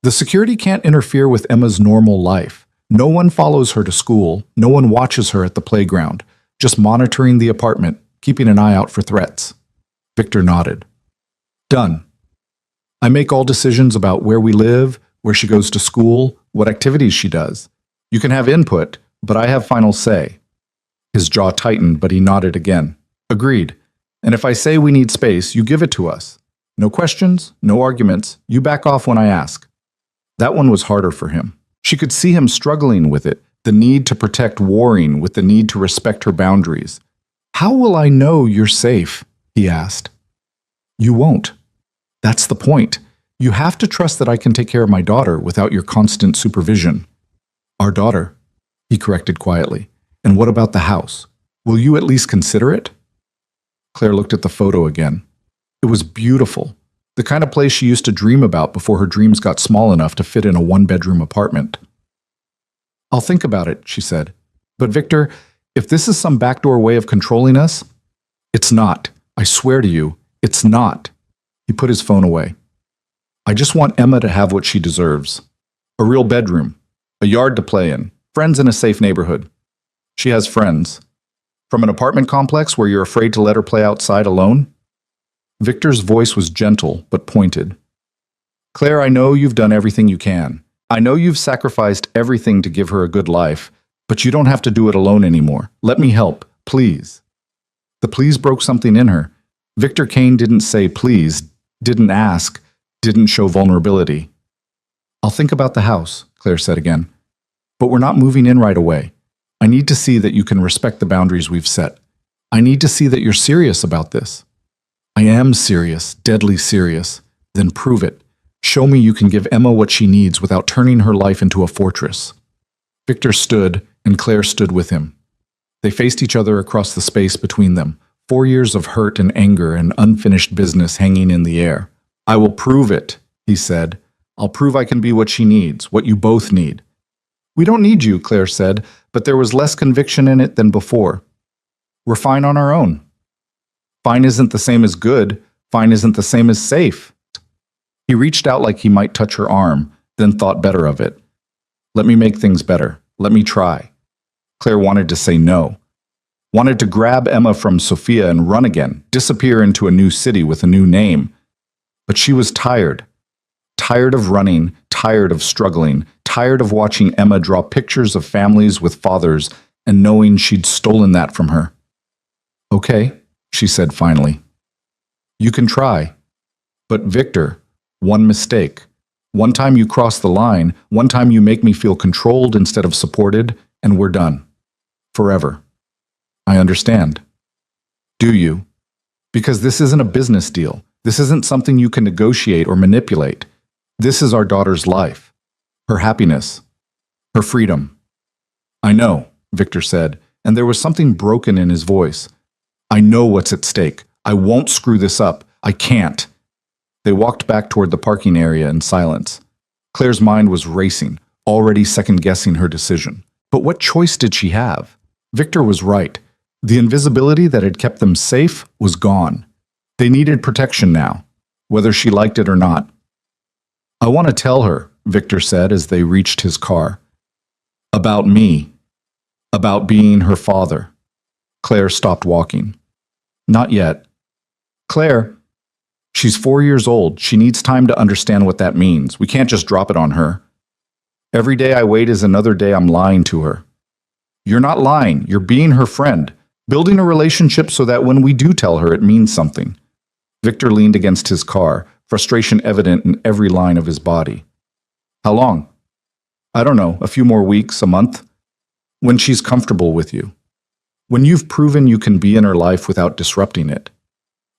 The security can't interfere with Emma's normal life. No one follows her to school, no one watches her at the playground, just monitoring the apartment, keeping an eye out for threats. Victor nodded. Done. I make all decisions about where we live, where she goes to school, what activities she does. You can have input, but I have final say. His jaw tightened, but he nodded again. Agreed. And if I say we need space, you give it to us. No questions, no arguments. You back off when I ask. That one was harder for him. She could see him struggling with it, The need to protect warring with the need to respect her boundaries. How will I know you're safe? He asked. You won't. That's the point. You have to trust that I can take care of my daughter without your constant supervision. Our daughter, he corrected quietly. And what about the house? Will you at least consider it? Claire looked at the photo again. It was beautiful. The kind of place she used to dream about before her dreams got small enough to fit in a one-bedroom apartment. I'll think about it, she said. But Victor, if this is some backdoor way of controlling us, it's not. I swear to you, it's not. He put his phone away. I just want Emma to have what she deserves. A real bedroom, a yard to play in, friends in a safe neighborhood. She has friends. From an apartment complex where you're afraid to let her play outside alone? Victor's voice was gentle but pointed. Claire, I know you've done everything you can. I know you've sacrificed everything to give her a good life, but you don't have to do it alone anymore. Let me help, please. The please broke something in her. Victor Kane didn't say please, didn't ask, didn't show vulnerability. I'll think about the house, Claire said again. But we're not moving in right away. I need to see that you can respect the boundaries we've set. I need to see that you're serious about this. I am serious, deadly serious. Then prove it. Show me you can give Emma what she needs without turning her life into a fortress. Victor stood, and Claire stood with him. They faced each other across the space between them, 4 years of hurt and anger and unfinished business hanging in the air. I will prove it, he said. I'll prove I can be what she needs, what you both need. We don't need you, Claire said, but there was less conviction in it than before. We're fine on our own. Fine isn't the same as good. Fine isn't the same as safe. He reached out like he might touch her arm, then thought better of it. Let me make things better. Let me try. Claire wanted to say no. Wanted to grab Emma from Sophia and run again, disappear into a new city with a new name. But she was tired. Tired of running, tired of struggling, tired of watching Emma draw pictures of families with fathers and knowing she'd stolen that from her. Okay, she said finally. You can try. But Victor, one mistake. One time you cross the line, one time you make me feel controlled instead of supported, and we're done. Forever. I understand. Do you? Because this isn't a business deal. This isn't something you can negotiate or manipulate. This is our daughter's life. Her happiness. Her freedom. I know, Victor said, and there was something broken in his voice. I know what's at stake. I won't screw this up. I can't. They walked back toward the parking area in silence. Claire's mind was racing, already second-guessing her decision. But what choice did she have? Victor was right. The invisibility that had kept them safe was gone. They needed protection now, whether she liked it or not. I want to tell her, Victor said as they reached his car. About me. About being her father. Claire stopped walking. Not yet. Claire, she's 4 years old. She needs time to understand what that means. We can't just drop it on her. Every day I wait is another day I'm lying to her. You're not lying. You're being her friend, building a relationship so that when we do tell her, it means something. Victor leaned against his car, frustration evident in every line of his body. How long? I don't know, a few more weeks, a month. When she's comfortable with you. When you've proven you can be in her life without disrupting it.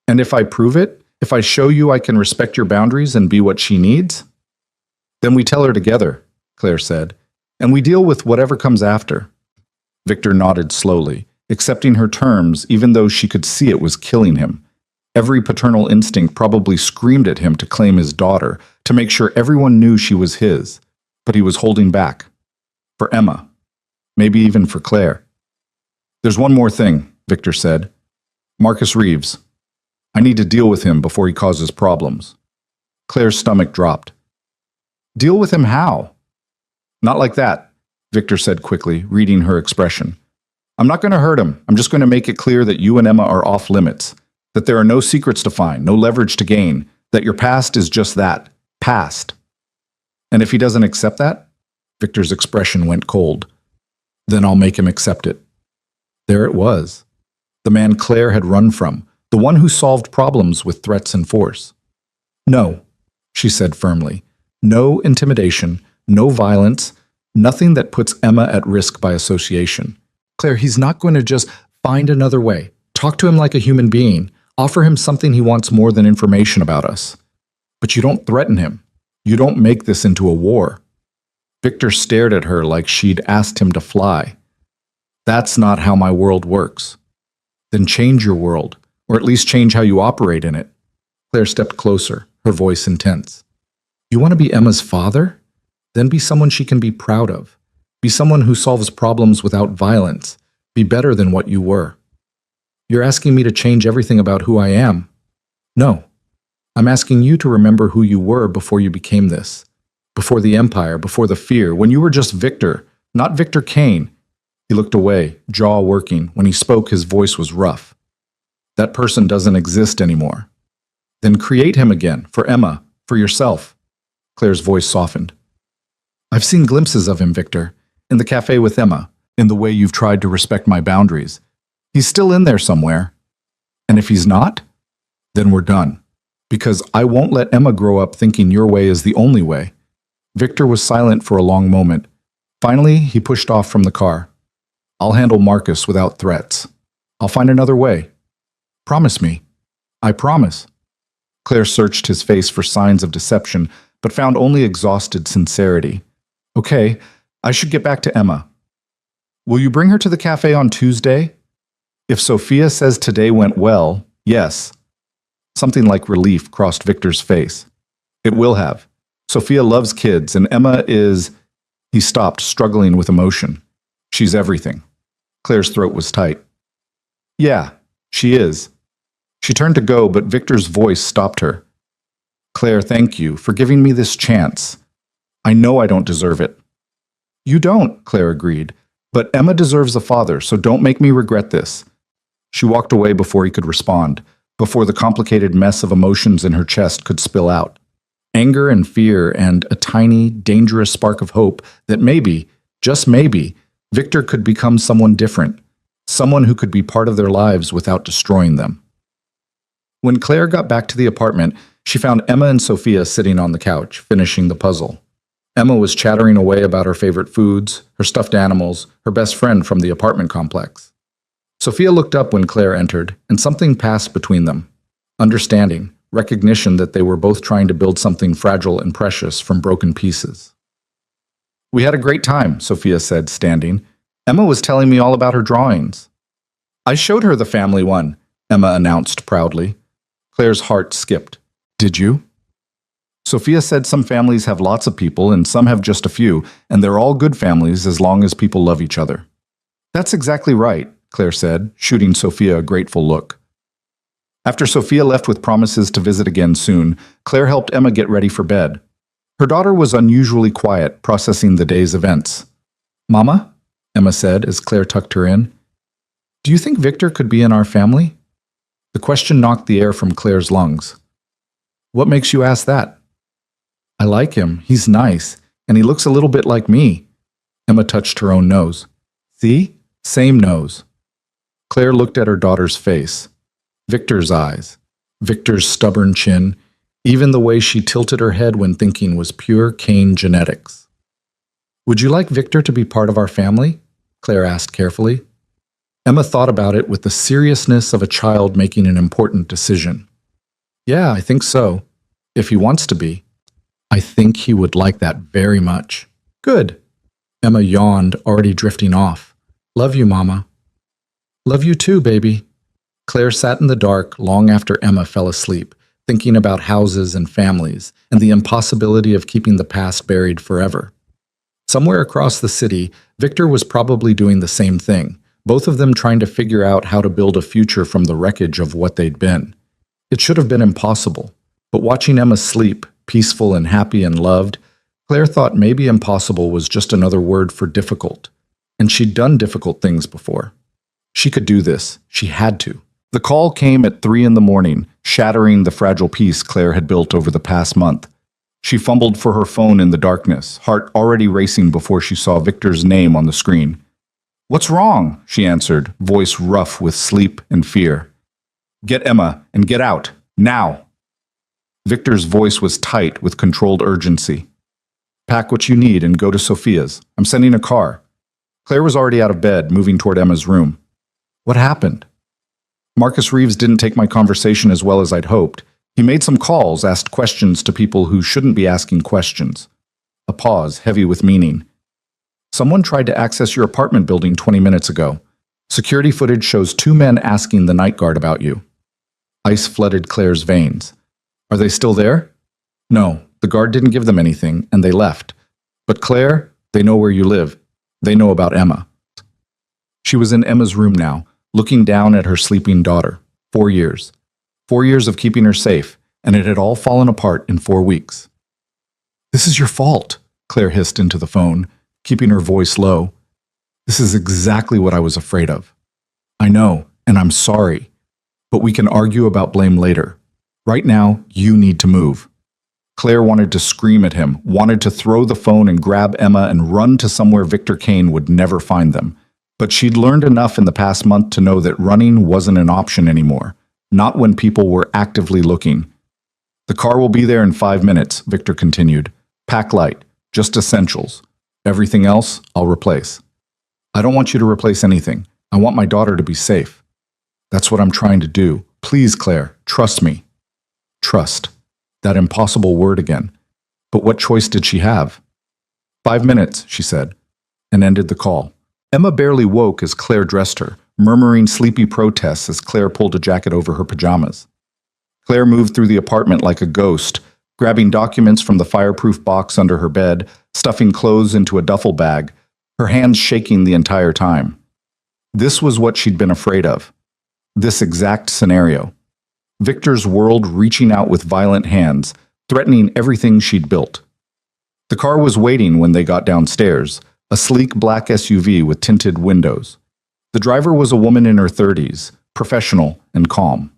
And if I prove it, if I show you I can respect your boundaries and be what she needs, then we tell her together, Claire said, and we deal with whatever comes after. Victor nodded slowly, accepting her terms even though she could see it was killing him. Every paternal instinct probably screamed at him to claim his daughter, to make sure everyone knew she was his, but he was holding back. For Emma. Maybe even for Claire. There's one more thing, Victor said. Marcus Reeves. I need to deal with him before he causes problems. Claire's stomach dropped. Deal with him how? Not like that, Victor said quickly, reading her expression. I'm not going to hurt him. I'm just going to make it clear that you and Emma are off limits, that there are no secrets to find, no leverage to gain, that your past is just that, past. And if he doesn't accept that, Victor's expression went cold. Then I'll make him accept it. There it was. The man Claire had run from, the one who solved problems with threats and force. No, she said firmly. No intimidation, no violence, Nothing that puts Emma at risk by association. Claire, he's not going to just find another way. Talk to him like a human being. Offer him something he wants more than information about us. But you don't threaten him. You don't make this into a war. Victor stared at her like she'd asked him to fly. That's not how my world works. Then change your world, or at least change how you operate in it. Claire stepped closer, her voice intense. You want to be Emma's father? Then be someone she can be proud of. Be someone who solves problems without violence. Be better than what you were. You're asking me to change everything about who I am. No. I'm asking you to remember who you were before you became this. Before the empire, before the fear, when you were just Victor, not Victor Kane. He looked away, jaw working. When he spoke, his voice was rough. That person doesn't exist anymore. Then create him again, for Emma, for yourself. Claire's voice softened. I've seen glimpses of him, Victor, in the cafe with Emma, in the way you've tried to respect my boundaries. He's still in there somewhere. And if he's not, then we're done. Because I won't let Emma grow up thinking your way is the only way. Victor was silent for a long moment. Finally, he pushed off from the car. I'll handle Marcus without threats. I'll find another way. Promise me. I promise. Claire searched his face for signs of deception, but found only exhausted sincerity. Okay, I should get back to Emma. Will you bring her to the cafe on Tuesday? If Sophia says today went well, yes. Something like relief crossed Victor's face. It will have. Sophia loves kids, and Emma is... He stopped, struggling with emotion. She's everything. Claire's throat was tight. Yeah, she is. She turned to go, but Victor's voice stopped her. Claire, thank you for giving me this chance. I know I don't deserve it. You don't, Claire agreed. But Emma deserves a father, so don't make me regret this. She walked away before he could respond, before the complicated mess of emotions in her chest could spill out. Anger and fear and a tiny, dangerous spark of hope that maybe, just maybe, Victor could become someone different, someone who could be part of their lives without destroying them. When Claire got back to the apartment, she found Emma and Sophia sitting on the couch, finishing the puzzle. Emma was chattering away about her favorite foods, her stuffed animals, her best friend from the apartment complex. Sophia looked up when Claire entered, and something passed between them. Understanding, recognition that they were both trying to build something fragile and precious from broken pieces. We had a great time, Sophia said, standing. Emma was telling me all about her drawings. I showed her the family one, Emma announced proudly. Claire's heart skipped. Did you? Sophia said some families have lots of people and some have just a few, and they're all good families as long as people love each other. That's exactly right, Claire said, shooting Sophia a grateful look. After Sophia left with promises to visit again soon, Claire helped Emma get ready for bed. Her daughter was unusually quiet, processing the day's events. Mama, Emma said as Claire tucked her in, do you think Victor could be in our family? The question knocked the air from Claire's lungs. What makes you ask that? I like him. He's nice, and he looks a little bit like me. Emma touched her own nose. See? Same nose. Claire looked at her daughter's face. Victor's eyes. Victor's stubborn chin. Even the way she tilted her head when thinking was pure Kane genetics. Would you like Victor to be part of our family? Claire asked carefully. Emma thought about it with the seriousness of a child making an important decision. Yeah, I think so. If he wants to be. I think he would like that very much. Good. Emma yawned, already drifting off. Love you, Mama. Love you too, baby. Claire sat in the dark long after Emma fell asleep, thinking about houses and families and the impossibility of keeping the past buried forever. Somewhere across the city, Victor was probably doing the same thing, both of them trying to figure out how to build a future from the wreckage of what they'd been. It should have been impossible, but watching Emma sleep, peaceful and happy and loved, Claire thought maybe impossible was just another word for difficult. And she'd done difficult things before. She could do this. She had to. The call came at 3 a.m, shattering the fragile peace Claire had built over the past month. She fumbled for her phone in the darkness, heart already racing before she saw Victor's name on the screen. What's wrong? She answered, voice rough with sleep and fear. Get Emma and get out. Now. Victor's voice was tight with controlled urgency. Pack what you need and go to Sophia's. I'm sending a car. Claire was already out of bed, moving toward Emma's room. What happened? Marcus Reeves didn't take my conversation as well as I'd hoped. He made some calls, asked questions to people who shouldn't be asking questions. A pause, heavy with meaning. Someone tried to access your apartment building 20 minutes ago. Security footage shows 2 men asking the night guard about you. Ice flooded Claire's veins. Are they still there? No, the guard didn't give them anything, and they left. But Claire, they know where you live. They know about Emma. She was in Emma's room now, looking down at her sleeping daughter. 4 years. 4 years of keeping her safe, and it had all fallen apart in 4 weeks. This is your fault, Claire hissed into the phone, keeping her voice low. This is exactly what I was afraid of. I know, and I'm sorry. But we can argue about blame later. Right now, you need to move. Claire wanted to scream at him, wanted to throw the phone and grab Emma and run to somewhere Victor Kane would never find them. But she'd learned enough in the past month to know that running wasn't an option anymore, not when people were actively looking. The car will be there in 5 minutes, Victor continued. Pack light, just essentials. Everything else, I'll replace. I don't want you to replace anything. I want my daughter to be safe. That's what I'm trying to do. Please, Claire, trust me. Trust. That impossible word again. But what choice did she have? 5 minutes, she said, and ended the call. Emma barely woke as Claire dressed her, murmuring sleepy protests as Claire pulled a jacket over her pajamas. Claire moved through the apartment like a ghost, grabbing documents from the fireproof box under her bed, stuffing clothes into a duffel bag, her hands shaking the entire time. This was what she'd been afraid of. This exact scenario. Victor's world reaching out with violent hands, threatening everything she'd built. The car was waiting when they got downstairs, a sleek black SUV with tinted windows. The driver was a woman in her 30s, professional and calm.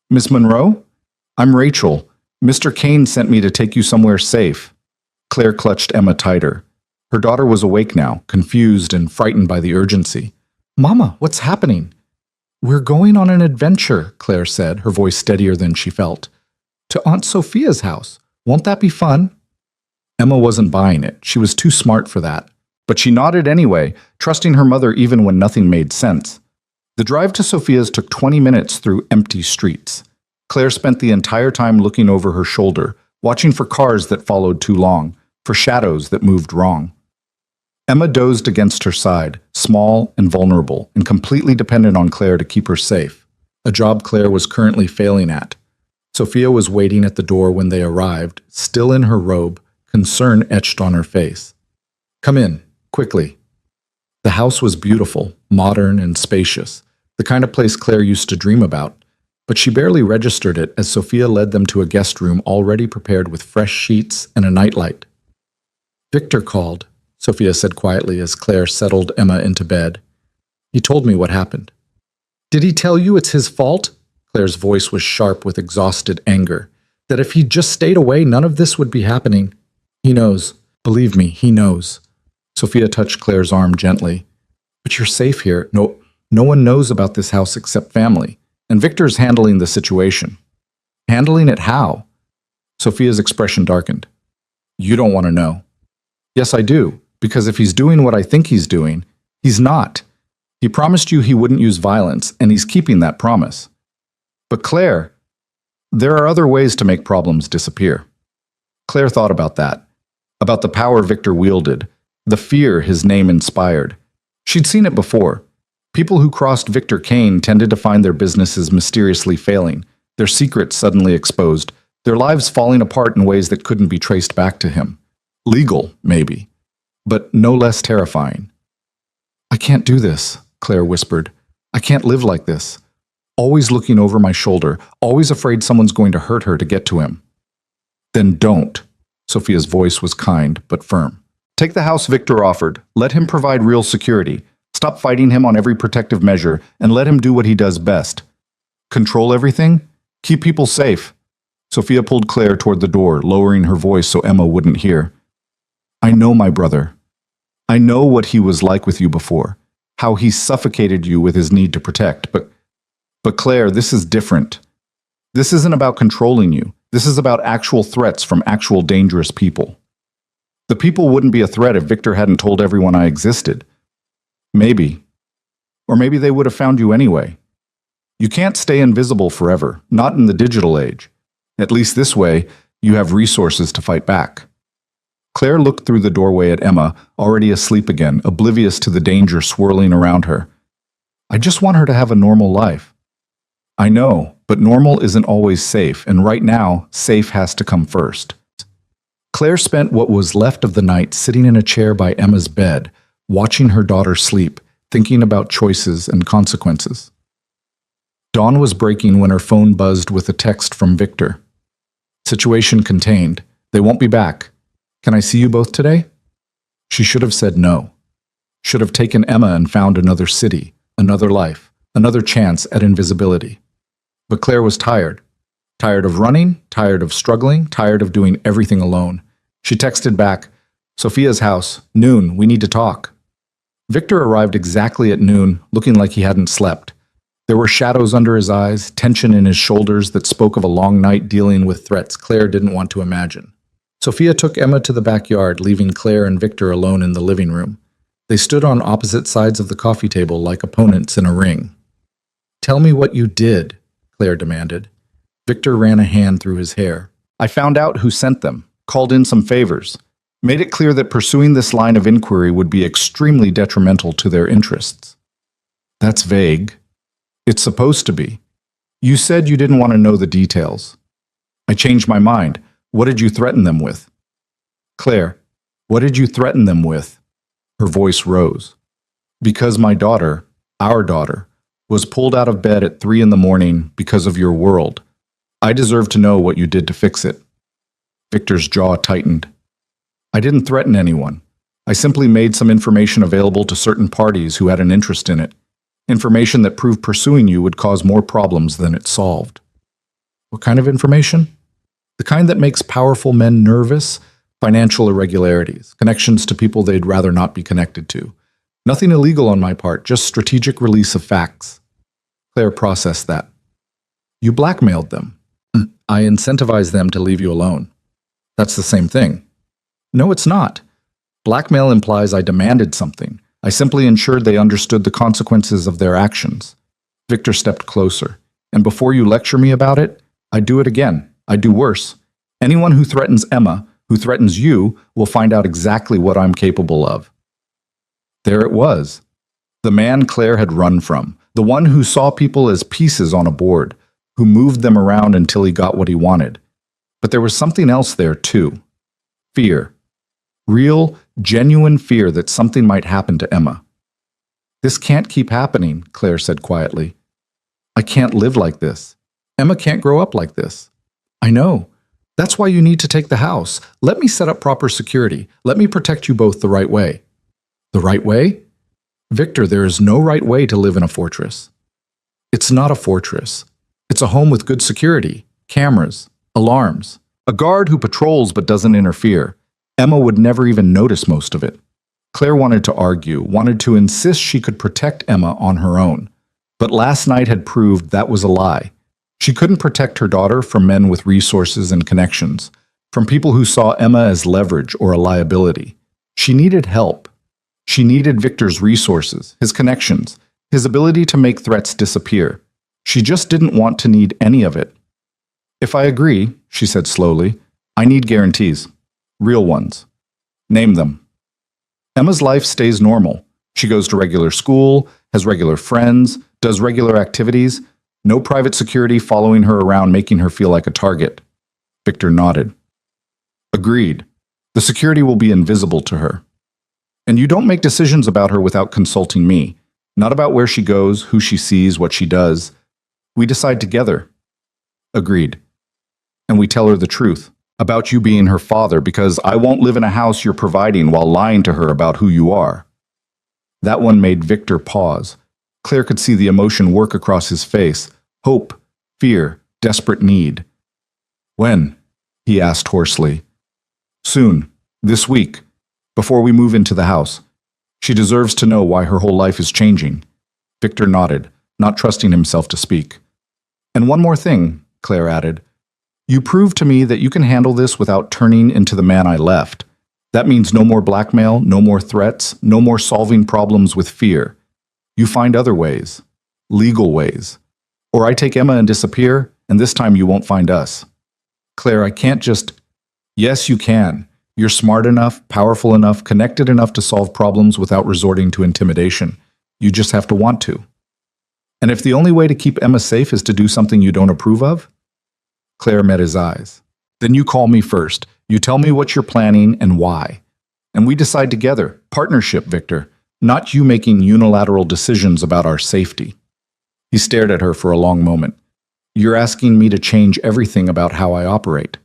Miss Monroe? I'm Rachel. Mr. Kane sent me to take you somewhere safe. Claire clutched Emma tighter. Her daughter was awake now, confused and frightened by the urgency. Mama, what's happening? We're going on an adventure, Claire said, her voice steadier than she felt. To Aunt Sophia's house. Won't that be fun? Emma wasn't buying it. She was too smart for that. But she nodded anyway, trusting her mother even when nothing made sense. The drive to Sophia's took 20 minutes through empty streets. Claire spent the entire time looking over her shoulder, watching for cars that followed too long, for shadows that moved wrong. Emma dozed against her side, small and vulnerable, and completely dependent on Claire to keep her safe, a job Claire was currently failing at. Sophia was waiting at the door when they arrived, still in her robe, concern etched on her face. Come in, quickly. The house was beautiful, modern and spacious, the kind of place Claire used to dream about, but she barely registered it as Sophia led them to a guest room already prepared with fresh sheets and a nightlight. Victor called, Sophia said quietly as Claire settled Emma into bed. He told me what happened. Did he tell you it's his fault? Claire's voice was sharp with exhausted anger. That if he'd just stayed away, none of this would be happening. He knows. Believe me, he knows. Sophia touched Claire's arm gently. But you're safe here. No one knows about this house except family. And Victor's handling the situation. Handling it how? Sophia's expression darkened. You don't want to know. Yes, I do. Because if he's doing what I think he's doing, he's not. He promised you he wouldn't use violence, and he's keeping that promise. But Claire, there are other ways to make problems disappear. Claire thought about that, about the power Victor wielded, the fear his name inspired. She'd seen it before. People who crossed Victor Kane tended to find their businesses mysteriously failing, their secrets suddenly exposed, their lives falling apart in ways that couldn't be traced back to him. Legal, maybe, but no less terrifying. I can't do this, Claire whispered. I can't live like this. Always looking over my shoulder, always afraid someone's going to hurt her to get to him. Then don't. Sophia's voice was kind, but firm. Take the house Victor offered. Let him provide real security. Stop fighting him on every protective measure, and let him do what he does best. Control everything? Keep people safe. Sophia pulled Claire toward the door, lowering her voice so Emma wouldn't hear. I know my brother. I know what he was like with you before, how he suffocated you with his need to protect, but Claire, this is different. This isn't about controlling you. This is about actual threats from actual dangerous people. The people wouldn't be a threat if Victor hadn't told everyone I existed. Maybe. Or maybe they would have found you anyway. You can't stay invisible forever, not in the digital age. At least this way, you have resources to fight back. Claire looked through the doorway at Emma, already asleep again, oblivious to the danger swirling around her. I just want her to have a normal life. I know, but normal isn't always safe, and right now, safe has to come first. Claire spent what was left of the night sitting in a chair by Emma's bed, watching her daughter sleep, thinking about choices and consequences. Dawn was breaking when her phone buzzed with a text from Victor. Situation contained. They won't be back. Can I see you both today? She should have said no. Should have taken Emma and found another city, another life, another chance at invisibility. But Claire was tired. Tired of running, tired of struggling, tired of doing everything alone. She texted back, Sophia's house, noon, we need to talk. Victor arrived exactly at noon, looking like he hadn't slept. There were shadows under his eyes, tension in his shoulders that spoke of a long night dealing with threats Claire didn't want to imagine. Sophia took Emma to the backyard, leaving Claire and Victor alone in the living room. They stood on opposite sides of the coffee table like opponents in a ring. Tell me what you did, Claire demanded. Victor ran a hand through his hair. I found out who sent them, called in some favors, made it clear that pursuing this line of inquiry would be extremely detrimental to their interests. That's vague. It's supposed to be. You said you didn't want to know the details. I changed my mind. What did you threaten them with? Claire, what did you threaten them with? Her voice rose. Because my daughter, our daughter, was pulled out of bed at 3 a.m. because of your world. I deserve to know what you did to fix it. Victor's jaw tightened. I didn't threaten anyone. I simply made some information available to certain parties who had an interest in it. Information that proved pursuing you would cause more problems than it solved. What kind of information? The kind that makes powerful men nervous, financial irregularities, connections to people they'd rather not be connected to. Nothing illegal on my part, just strategic release of facts. Claire processed that. You blackmailed them. I incentivized them to leave you alone. That's the same thing. No, it's not. Blackmail implies I demanded something. I simply ensured they understood the consequences of their actions. Victor stepped closer. And before you lecture me about it, I do it again. I do worse. Anyone who threatens Emma, who threatens you, will find out exactly what I'm capable of. There it was. The man Claire had run from. The one who saw people as pieces on a board, who moved them around until he got what he wanted. But there was something else there, too. Fear. Real, genuine fear that something might happen to Emma. This can't keep happening, Claire said quietly. I can't live like this. Emma can't grow up like this. I know. That's why you need to take the house. Let me set up proper security. Let me protect you both the right way. The right way? Victor, there is no right way to live in a fortress. It's not a fortress. It's a home with good security, cameras, alarms, a guard who patrols but doesn't interfere. Emma would never even notice most of it. Claire wanted to argue, wanted to insist she could protect Emma on her own. But last night had proved that was a lie. She couldn't protect her daughter from men with resources and connections, from people who saw Emma as leverage or a liability. She needed help. She needed Victor's resources, his connections, his ability to make threats disappear. She just didn't want to need any of it. If I agree, she said slowly, I need guarantees. Real ones. Name them. Emma's life stays normal. She goes to regular school, has regular friends, does regular activities. No private security following her around making her feel like a target. Victor nodded. Agreed. The security will be invisible to her. And you don't make decisions about her without consulting me. Not about where she goes, who she sees, what she does. We decide together. Agreed. And we tell her the truth about you being her father, because I won't live in a house you're providing while lying to her about who you are. That one made Victor pause. Claire could see the emotion work across his face. Hope, fear, desperate need. When? He asked hoarsely. Soon. This week. Before we move into the house. She deserves to know why her whole life is changing. Victor nodded, not trusting himself to speak. And one more thing, Claire added. You proved to me that you can handle this without turning into the man I left. That means no more blackmail, no more threats, no more solving problems with fear. You find other ways, legal ways. Or I take Emma and disappear, and this time you won't find us. Claire, I can't just... Yes, you can. You're smart enough, powerful enough, connected enough to solve problems without resorting to intimidation. You just have to want to. And if the only way to keep Emma safe is to do something you don't approve of? Claire met his eyes. Then you call me first. You tell me what you're planning and why. And we decide together. Partnership, Victor. Not you making unilateral decisions about our safety. He stared at her for a long moment. You're asking me to change everything about how I operate.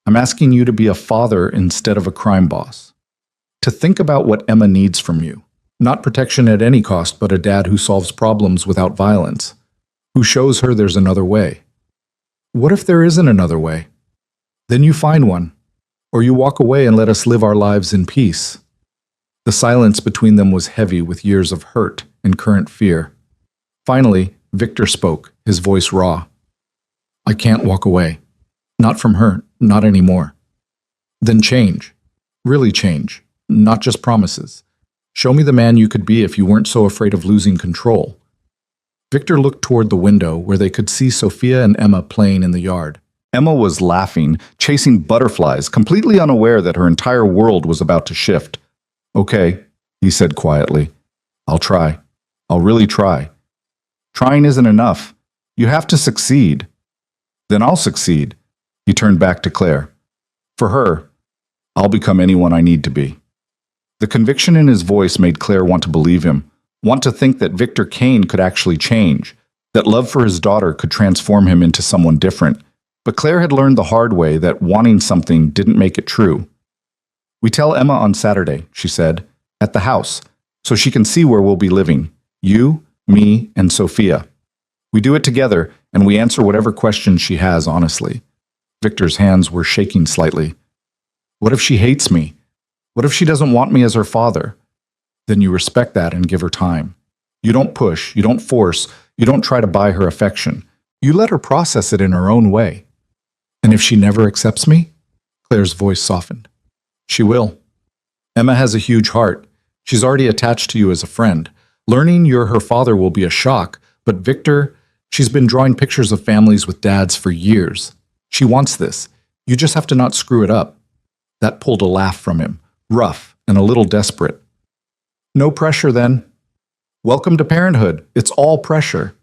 I'm asking you to be a father instead of a crime boss. To think about what Emma needs from you. Not protection at any cost, but a dad who solves problems without violence. Who shows her there's another way. What if there isn't another way? Then you find one. Or you walk away and let us live our lives in peace. The silence between them was heavy with years of hurt and current fear. Finally, Victor spoke, his voice raw. I can't walk away. Not from her, not anymore. Then change. Really change. Not just promises. Show me the man you could be if you weren't so afraid of losing control. Victor looked toward the window where they could see Sophia and Emma playing in the yard. Emma was laughing, chasing butterflies, completely unaware that her entire world was about to shift. Okay, he said quietly. I'll try. I'll really try. Trying isn't enough. You have to succeed. Then I'll succeed. He turned back to Claire. For her, I'll become anyone I need to be. The conviction in his voice made Claire want to believe him, want to think that Victor Kane could actually change, that love for his daughter could transform him into someone different. But Claire had learned the hard way that wanting something didn't make it true. We tell Emma on Saturday, she said, at the house, so she can see where we'll be living. You, me, and Sophia. We do it together, and we answer whatever questions she has honestly. Victor's hands were shaking slightly. What if she hates me? What if she doesn't want me as her father? Then you respect that and give her time. You don't push, you don't force, you don't try to buy her affection. You let her process it in her own way. And if she never accepts me? Claire's voice softened. She will. Emma has a huge heart. She's already attached to you as a friend. Learning you're her father will be a shock, but Victor, she's been drawing pictures of families with dads for years. She wants this. You just have to not screw it up. That pulled a laugh from him, rough and a little desperate. No pressure then. Welcome to parenthood. It's all pressure.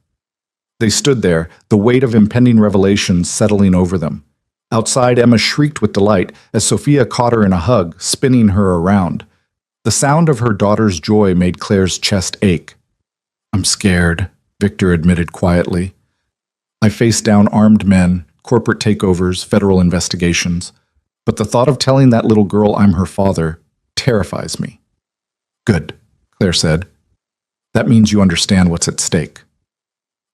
They stood there, the weight of impending revelations settling over them. Outside, Emma shrieked with delight as Sophia caught her in a hug, spinning her around. The sound of her daughter's joy made Claire's chest ache. I'm scared, Victor admitted quietly. I face down armed men, corporate takeovers, federal investigations. But the thought of telling that little girl I'm her father terrifies me. Good, Claire said. That means you understand what's at stake.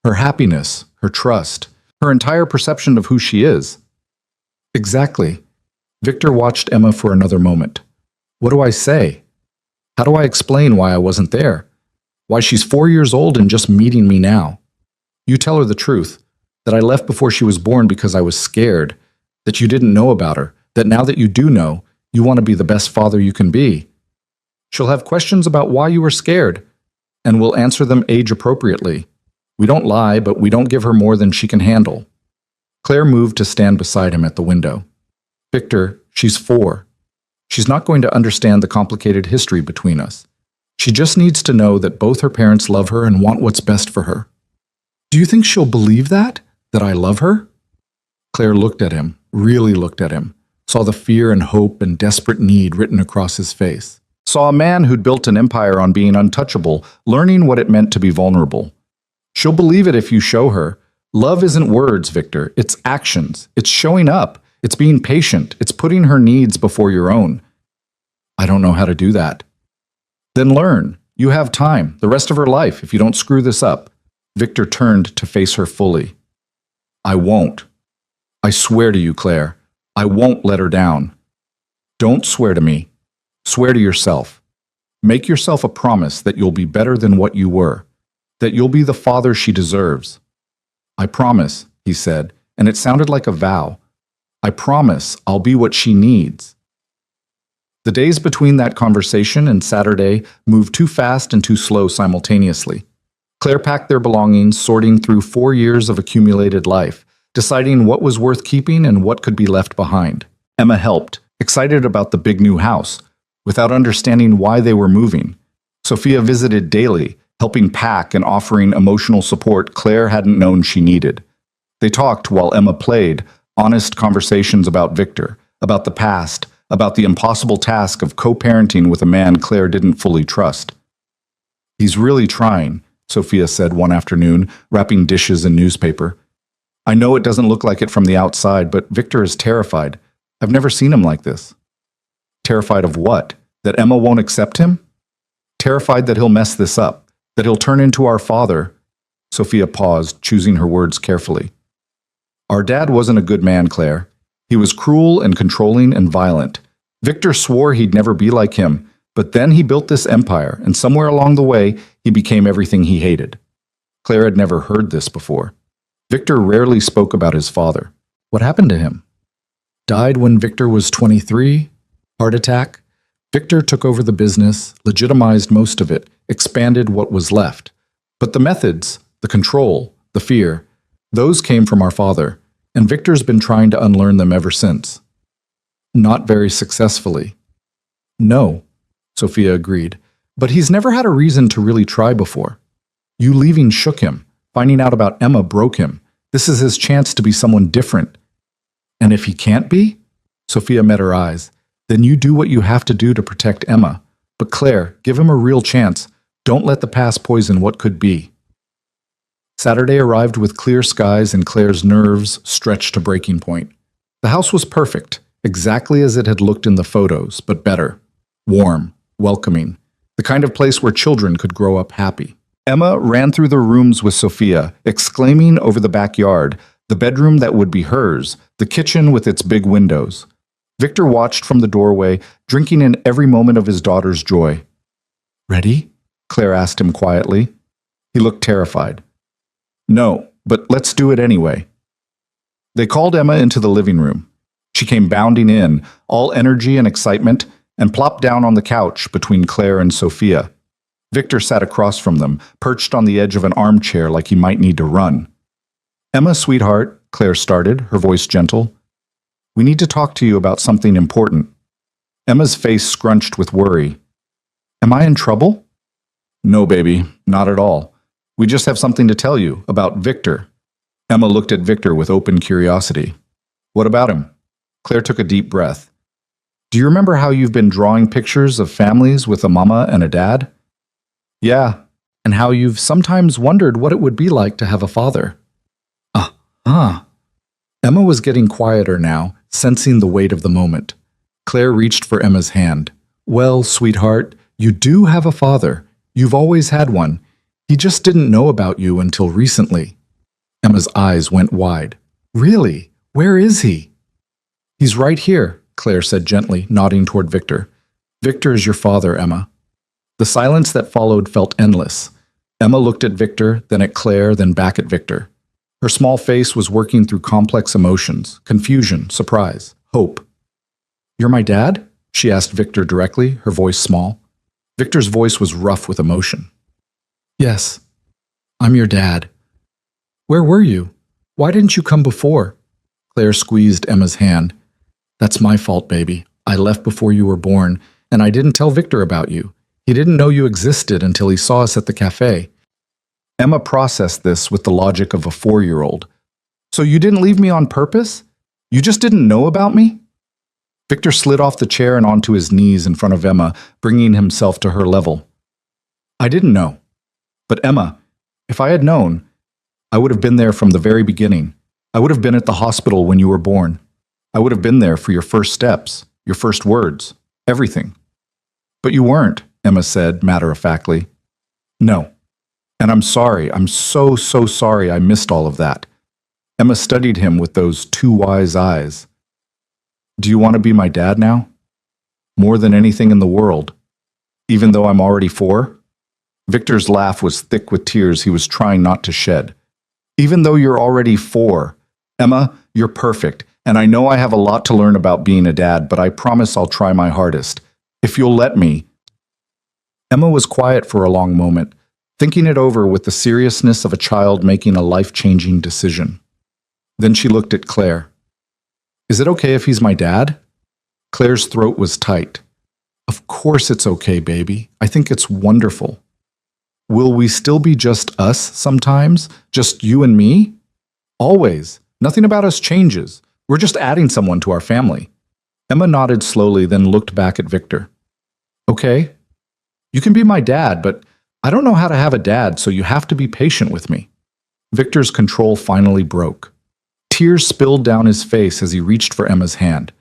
Her happiness, her trust, her entire perception of who she is. Exactly. Victor watched Emma for another moment. What do I say? How do I explain why I wasn't there? Why she's 4 years old and just meeting me now? You tell her the truth, that I left before she was born because I was scared, that you didn't know about her, that now that you do know, you want to be the best father you can be. She'll have questions about why you were scared, and we'll answer them age appropriately. We don't lie, but we don't give her more than she can handle. Claire moved to stand beside him at the window. Victor, she's 4. She's not going to understand the complicated history between us. She just needs to know that both her parents love her and want what's best for her. Do you think she'll believe that? That I love her? Claire looked at him, really looked at him, saw the fear and hope and desperate need written across his face. Saw a man who'd built an empire on being untouchable, learning what it meant to be vulnerable. She'll believe it if you show her. Love isn't words, Victor. It's actions. It's showing up. It's being patient. It's putting her needs before your own. I don't know how to do that. Then learn. You have time, the rest of her life, if you don't screw this up. Victor turned to face her fully. I won't. I swear to you, Claire. I won't let her down. Don't swear to me. Swear to yourself. Make yourself a promise that you'll be better than what you were, that you'll be the father she deserves. I promise, he said, and it sounded like a vow. I promise I'll be what she needs. The days between that conversation and Saturday moved too fast and too slow simultaneously. Claire packed their belongings, sorting through 4 years of accumulated life, deciding what was worth keeping and what could be left behind. Emma helped, excited about the big new house, without understanding why they were moving. Sophia visited daily, helping pack and offering emotional support Claire hadn't known she needed. They talked while Emma played, honest conversations about Victor, about the past, about the impossible task of co-parenting with a man Claire didn't fully trust. "He's really trying," Sophia said one afternoon, wrapping dishes in newspaper. "I know it doesn't look like it from the outside, but Victor is terrified. I've never seen him like this." Terrified of what? That Emma won't accept him? Terrified that he'll mess this up, that he'll turn into our father. Sophia paused, choosing her words carefully. "Our dad wasn't a good man, Claire. He was cruel and controlling and violent. Victor swore he'd never be like him, but then he built this empire, and somewhere along the way, he became everything he hated." Claire had never heard this before. Victor rarely spoke about his father. What happened to him? Died when Victor was 23? Heart attack? Victor took over the business, legitimized most of it, expanded what was left. But the methods, the control, the fear, those came from our father, and Victor's been trying to unlearn them ever since. Not very successfully. No, Sophia agreed, but he's never had a reason to really try before. You leaving shook him. Finding out about Emma broke him. This is his chance to be someone different. And if he can't be? Sophia met her eyes. Then you do what you have to do to protect Emma. But Claire, give him a real chance. Don't let the past poison what could be. Saturday arrived with clear skies and Claire's nerves stretched to breaking point. The house was perfect, exactly as it had looked in the photos, but better. Warm, welcoming, the kind of place where children could grow up happy. Emma ran through the rooms with Sophia, exclaiming over the backyard, the bedroom that would be hers, the kitchen with its big windows. Victor watched from the doorway, drinking in every moment of his daughter's joy. "Ready?" Claire asked him quietly. He looked terrified. "No, but let's do it anyway." They called Emma into the living room. She came bounding in, all energy and excitement, and plopped down on the couch between Claire and Sophia. Victor sat across from them, perched on the edge of an armchair like he might need to run. "Emma, sweetheart," Claire started, her voice gentle. "We need to talk to you about something important." Emma's face scrunched with worry. "Am I in trouble?" "No, baby, not at all. We just have something to tell you about Victor." Emma looked at Victor with open curiosity. "What about him?" Claire took a deep breath. "Do you remember how you've been drawing pictures of families with a mama and a dad?" "Yeah, and how you've sometimes wondered what it would be like to have a father." Emma was getting quieter now, sensing the weight of the moment. Claire reached for Emma's hand. "Well, sweetheart, you do have a father. You've always had one. He just didn't know about you until recently." Emma's eyes went wide. "Really? Where is he?" "He's right here," Claire said gently, nodding toward Victor. "Victor is your father, Emma." The silence that followed felt endless. Emma looked at Victor, then at Claire, then back at Victor. Her small face was working through complex emotions, confusion, surprise, hope. "You're my dad?" she asked Victor directly, her voice small. Victor's voice was rough with emotion. "Yes, I'm your dad." "Where were you? Why didn't you come before?" Claire squeezed Emma's hand. "That's my fault, baby. I left before you were born, and I didn't tell Victor about you. He didn't know you existed until he saw us at the cafe." Emma processed this with the logic of a 4-year-old. "So you didn't leave me on purpose? You just didn't know about me?" Victor slid off the chair and onto his knees in front of Emma, bringing himself to her level. "I didn't know. But Emma, if I had known, I would have been there from the very beginning. I would have been at the hospital when you were born. I would have been there for your first steps, your first words, everything." "But you weren't," Emma said, matter-of-factly. "No. And I'm sorry. I'm so sorry I missed all of that." Emma studied him with those two wise eyes. "Do you want to be my dad now? More than anything in the world, even though I'm already 4? Victor's laugh was thick with tears he was trying not to shed. "Even though you're already 4. Emma, you're perfect, and I know I have a lot to learn about being a dad, but I promise I'll try my hardest. If you'll let me. Emma was quiet for a long moment, thinking it over with the seriousness of a child making a life-changing decision. Then she looked at Claire. Is it okay if he's my dad? Claire's throat was tight. Of course it's okay, baby. I think it's wonderful. Will we still be just us sometimes? Just you and me? Always. Nothing about us changes. We're just adding someone to our family. Emma nodded slowly, then looked back at Victor. Okay. You can be my dad, but I don't know how to have a dad, so you have to be patient with me. Victor's control finally broke. Tears spilled down his face as he reached for Emma's hand.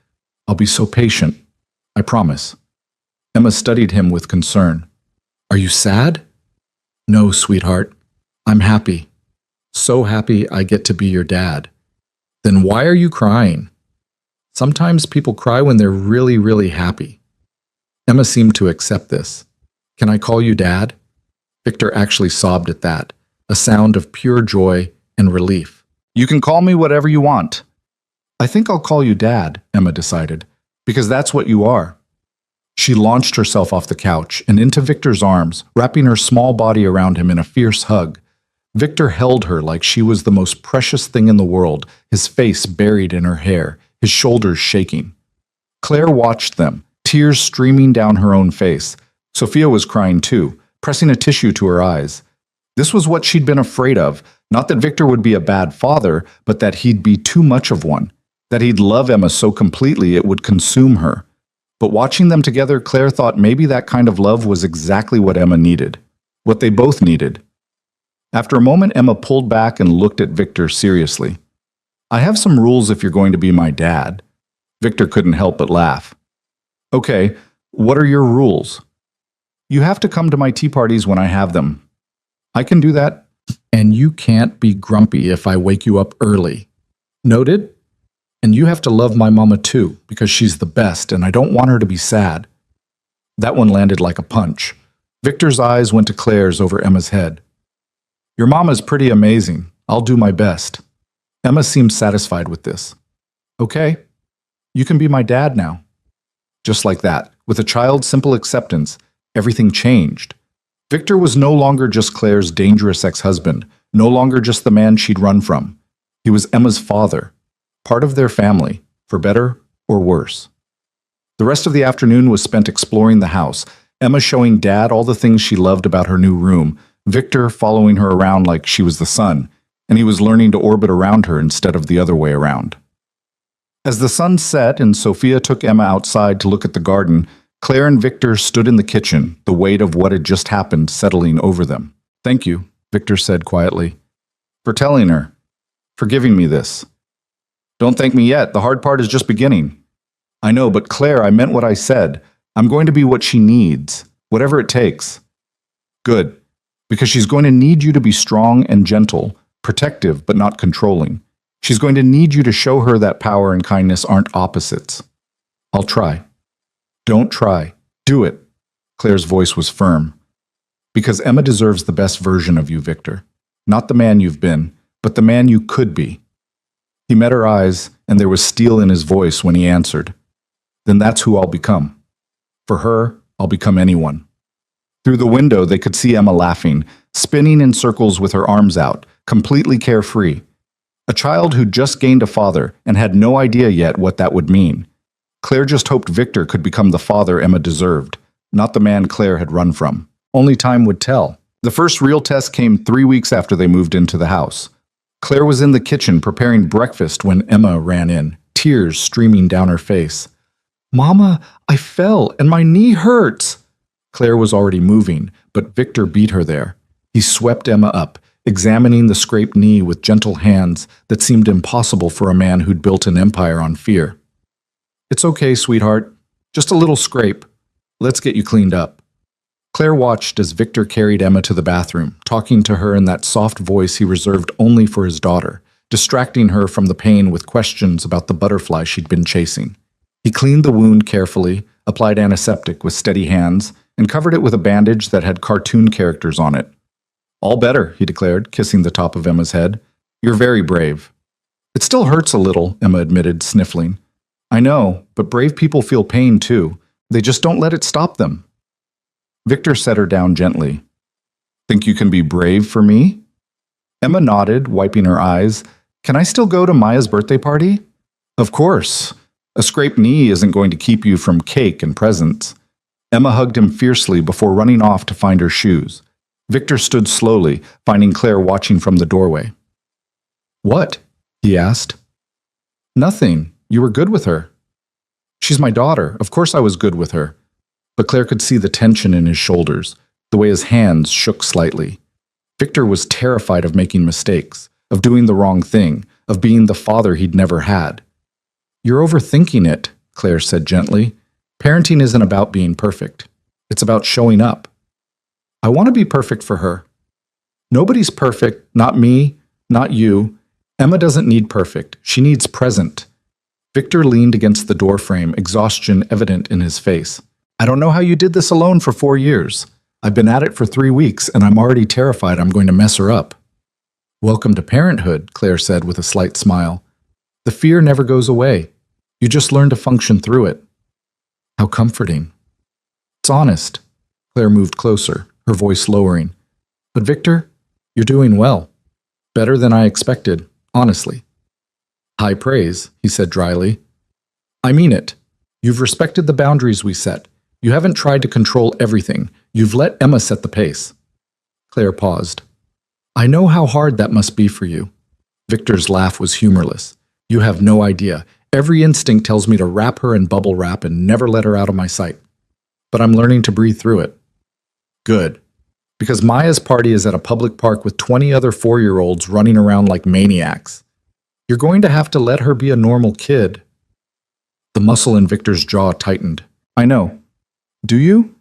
I'll be so patient. I promise. Emma studied him with concern. Are you sad? No, sweetheart. I'm happy. So happy I get to be your dad. Then why are you crying? Sometimes people cry when they're really, really happy. Emma seemed to accept this. Can I call you Dad? Victor actually sobbed at that, a sound of pure joy and relief. You can call me whatever you want. I think I'll call you Dad, Emma decided, because that's what you are. She launched herself off the couch and into Victor's arms, wrapping her small body around him in a fierce hug. Victor held her like she was the most precious thing in the world, his face buried in her hair, his shoulders shaking. Claire watched them, tears streaming down her own face. Sophia was crying too, pressing a tissue to her eyes. This was what she'd been afraid of, not that Victor would be a bad father, but that he'd be too much of one, that he'd love Emma so completely it would consume her. But watching them together, Claire thought maybe that kind of love was exactly what Emma needed, what they both needed. After a moment, Emma pulled back and looked at Victor seriously. I have some rules if you're going to be my dad. Victor couldn't help but laugh. Okay, what are your rules? You have to come to my tea parties when I have them. I can do that. And you can't be grumpy if I wake you up early. Noted? And you have to love my mama too, because she's the best and I don't want her to be sad. That one landed like a punch. Victor's eyes went to Claire's over Emma's head. Your mama's pretty amazing. I'll do my best. Emma seemed satisfied with this. Okay, you can be my dad now. Just like that, with a child's simple acceptance, everything changed. Victor was no longer just Claire's dangerous ex-husband, no longer just the man she'd run from. He was Emma's father, part of their family, for better or worse. The rest of the afternoon was spent exploring the house, Emma showing Dad all the things she loved about her new room, Victor following her around like she was the sun, and he was learning to orbit around her instead of the other way around. As the sun set and Sophia took Emma outside to look at the garden, Claire and Victor stood in the kitchen, the weight of what had just happened settling over them. Thank you, Victor said quietly, for telling her, for giving me this. Don't thank me yet, the hard part is just beginning. I know, but Claire, I meant what I said. I'm going to be what she needs, whatever it takes. Good, because she's going to need you to be strong and gentle, protective but not controlling. She's going to need you to show her that power and kindness aren't opposites. I'll try. Don't try. Do it. Claire's voice was firm. Because Emma deserves the best version of you, Victor. Not the man you've been, but the man you could be. He met her eyes, and there was steel in his voice when he answered. Then that's who I'll become. For her, I'll become anyone. Through the window, they could see Emma laughing, spinning in circles with her arms out, completely carefree. A child who'd just gained a father and had no idea yet what that would mean. Claire just hoped Victor could become the father Emma deserved, not the man Claire had run from. Only time would tell. The first real test came 3 weeks after they moved into the house. Claire was in the kitchen preparing breakfast when Emma ran in, tears streaming down her face. Mama, I fell and my knee hurts. Claire was already moving, but Victor beat her there. He swept Emma up, examining the scraped knee with gentle hands that seemed impossible for a man who'd built an empire on fear. It's okay, sweetheart. Just a little scrape. Let's get you cleaned up. Claire watched as Victor carried Emma to the bathroom, talking to her in that soft voice he reserved only for his daughter, distracting her from the pain with questions about the butterfly she'd been chasing. He cleaned the wound carefully, applied antiseptic with steady hands, and covered it with a bandage that had cartoon characters on it. All better, he declared, kissing the top of Emma's head. You're very brave. It still hurts a little, Emma admitted, sniffling. I know, but brave people feel pain too. They just don't let it stop them. Victor set her down gently. Think you can be brave for me? Emma nodded, wiping her eyes. Can I still go to Maya's birthday party? Of course. A scraped knee isn't going to keep you from cake and presents. Emma hugged him fiercely before running off to find her shoes. Victor stood slowly, finding Claire watching from the doorway. What? He asked. Nothing. You were good with her. She's my daughter. Of course I was good with her. But Claire could see the tension in his shoulders, the way his hands shook slightly. Victor was terrified of making mistakes, of doing the wrong thing, of being the father he'd never had. You're overthinking it, Claire said gently. Parenting isn't about being perfect. It's about showing up. I want to be perfect for her. Nobody's perfect, not me, not you. Emma doesn't need perfect. She needs present. Victor leaned against the doorframe, exhaustion evident in his face. I don't know how you did this alone for 4 years. I've been at it for 3 weeks, and I'm already terrified I'm going to mess her up. Welcome to parenthood, Claire said with a slight smile. The fear never goes away. You just learn to function through it. How comforting. It's honest. Claire moved closer, her voice lowering. But Victor, you're doing well. Better than I expected, honestly. High praise, he said dryly. I mean it. You've respected the boundaries we set. You haven't tried to control everything. You've let Emma set the pace. Claire paused. I know how hard that must be for you. Victor's laugh was humorless. You have no idea. Every instinct tells me to wrap her in bubble wrap and never let her out of my sight. But I'm learning to breathe through it. Good. Because Maya's party is at a public park with 20 other 4-year-olds running around like maniacs. You're going to have to let her be a normal kid. The muscle in Victor's jaw tightened. I know. Do you?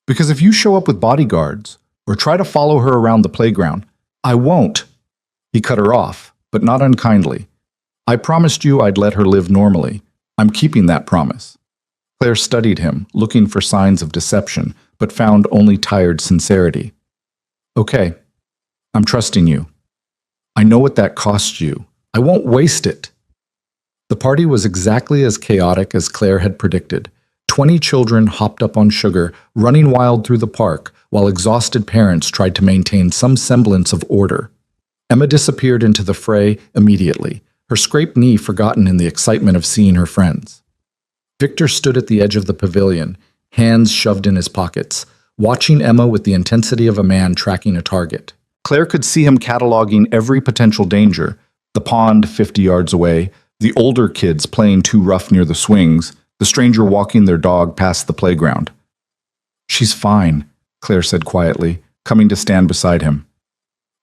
Because if you show up with bodyguards or try to follow her around the playground, I won't. He cut her off, but not unkindly. I promised you I'd let her live normally. I'm keeping that promise. Claire studied him, looking for signs of deception, but found only tired sincerity. Okay, I'm trusting you. I know what that cost you. I won't waste it. The party was exactly as chaotic as Claire had predicted. 20 children hopped up on sugar, running wild through the park, while exhausted parents tried to maintain some semblance of order. Emma disappeared into the fray immediately, her scraped knee forgotten in the excitement of seeing her friends. Victor stood at the edge of the pavilion, hands shoved in his pockets, watching Emma with the intensity of a man tracking a target. Claire could see him cataloging every potential danger, the pond 50 yards away, the older kids playing too rough near the swings, the stranger walking their dog past the playground. She's fine, Claire said quietly, coming to stand beside him.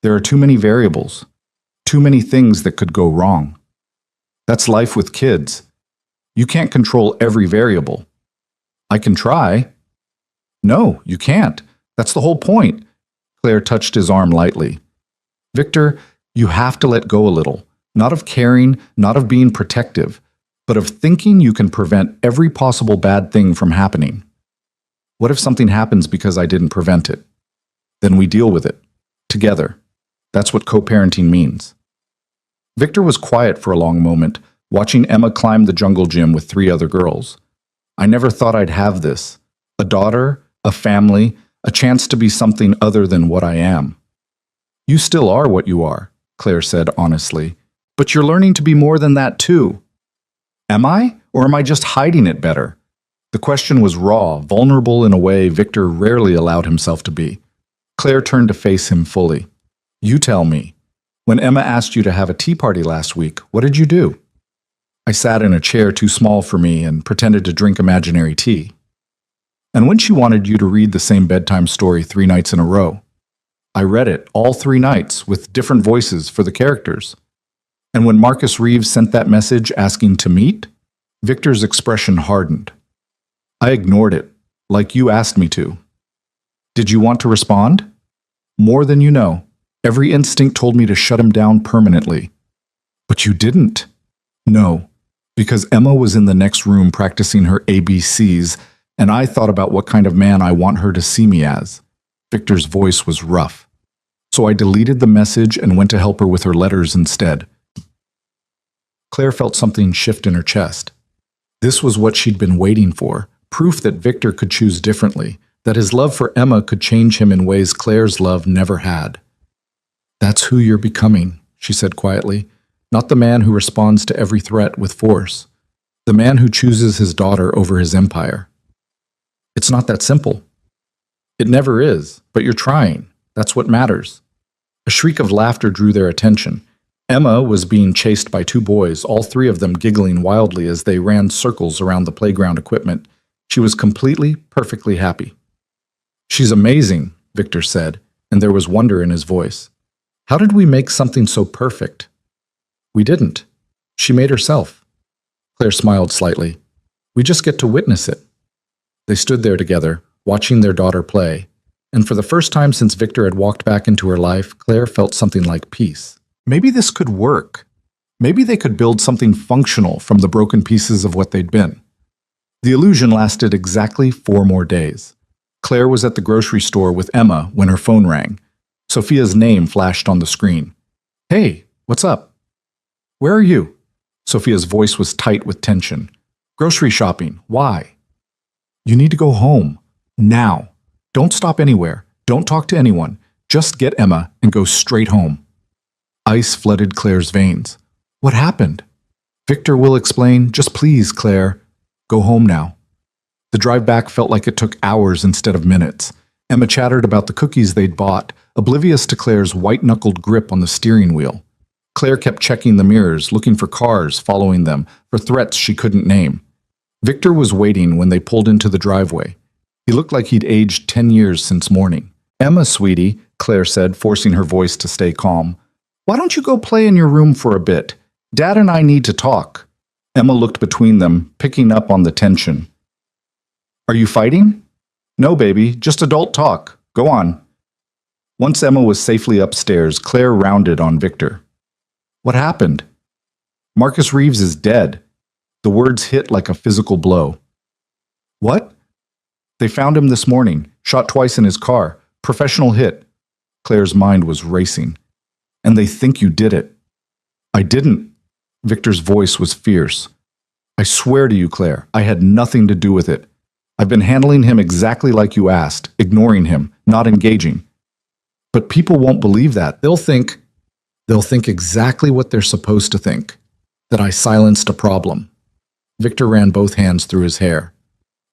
There are too many variables, too many things that could go wrong. That's life with kids. You can't control every variable. I can try. No, you can't. That's the whole point. Claire touched his arm lightly. Victor, you have to let go a little, not of caring, not of being protective, but of thinking you can prevent every possible bad thing from happening. What if something happens because I didn't prevent it? Then we deal with it. Together. That's what co-parenting means. Victor was quiet for a long moment, watching Emma climb the jungle gym with 3 other girls. I never thought I'd have this. A daughter, a family, a chance to be something other than what I am. You still are what you are, Claire said honestly. But you're learning to be more than that too. Am I? Or am I just hiding it better? The question was raw, vulnerable in a way Victor rarely allowed himself to be. Claire turned to face him fully. You tell me. When Emma asked you to have a tea party last week, what did you do? I sat in a chair too small for me and pretended to drink imaginary tea. And when she wanted you to read the same bedtime story 3 nights in a row, I read it all 3 nights with different voices for the characters. And when Marcus Reeves sent that message asking to meet, Victor's expression hardened. I ignored it, like you asked me to. Did you want to respond? More than you know. Every instinct told me to shut him down permanently. But you didn't. No, because Emma was in the next room practicing her ABCs, and I thought about what kind of man I want her to see me as. Victor's voice was rough. So I deleted the message and went to help her with her letters instead. Claire felt something shift in her chest. This was what she'd been waiting for, Proof that Victor could choose differently, that his love for Emma could change him in ways Claire's love never had. "That's who you're becoming," she said quietly. "Not the man who responds to every threat with force. The man who chooses his daughter over his empire." "It's not that simple." "It never is, but you're trying. That's what matters." A shriek of laughter drew their attention. Emma was being chased by two boys, all three of them giggling wildly as they ran circles around the playground equipment. She was completely, perfectly happy. "She's amazing," Victor said, and there was wonder in his voice. "How did we make something so perfect?" "We didn't. She made herself." Claire smiled slightly. "We just get to witness it." They stood there together, watching their daughter play, and for the first time since Victor had walked back into her life, Claire felt something like peace. Maybe this could work. Maybe they could build something functional from the broken pieces of what they'd been. The illusion lasted exactly 4 more days. Claire was at the grocery store with Emma when her phone rang. Sophia's name flashed on the screen. "Hey, what's up?" "Where are you?" Sophia's voice was tight with tension. "Grocery shopping. Why?" "You need to go home. Now. Don't stop anywhere. Don't talk to anyone. Just get Emma and go straight home." Ice flooded Claire's veins. "What happened?" "Victor will explain. Just please, Claire. Go home now." The drive back felt like it took hours instead of minutes. Emma chattered about the cookies they'd bought, oblivious to Claire's white-knuckled grip on the steering wheel. Claire kept checking the mirrors, looking for cars following them, for threats she couldn't name. Victor was waiting when they pulled into the driveway. He looked like he'd aged 10 years since morning. "Emma, sweetie," Claire said, forcing her voice to stay calm. "Why don't you go play in your room for a bit? Dad and I need to talk." Emma looked between them, picking up on the tension. "Are you fighting?" "No, baby, just adult talk. Go on." Once Emma was safely upstairs, Claire rounded on Victor. "What happened?" "Marcus Reeves is dead." The words hit like a physical blow. "What?" "They found him this morning, shot twice in his car. Professional hit." Claire's mind was racing. "And they think you did it." "I didn't." Victor's voice was fierce. "I swear to you, Claire, I had nothing to do with it. I've been handling him exactly like you asked, ignoring him, not engaging." "But people won't believe that. They'll think exactly what they're supposed to think, that I silenced a problem." Victor ran both hands through his hair.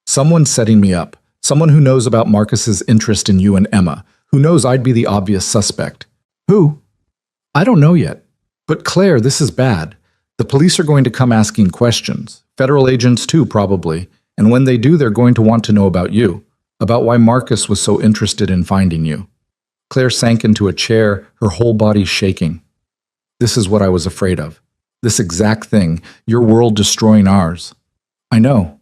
"Someone's setting me up. Someone who knows about Marcus's interest in you and Emma, who knows I'd be the obvious suspect." "Who?" "I don't know yet. But Claire, this is bad. The police are going to come asking questions. Federal agents too, probably. And when they do, they're going to want to know about you, about why Marcus was so interested in finding you." Claire sank into a chair, her whole body shaking. "This is what I was afraid of. This exact thing, your world destroying ours." "I know.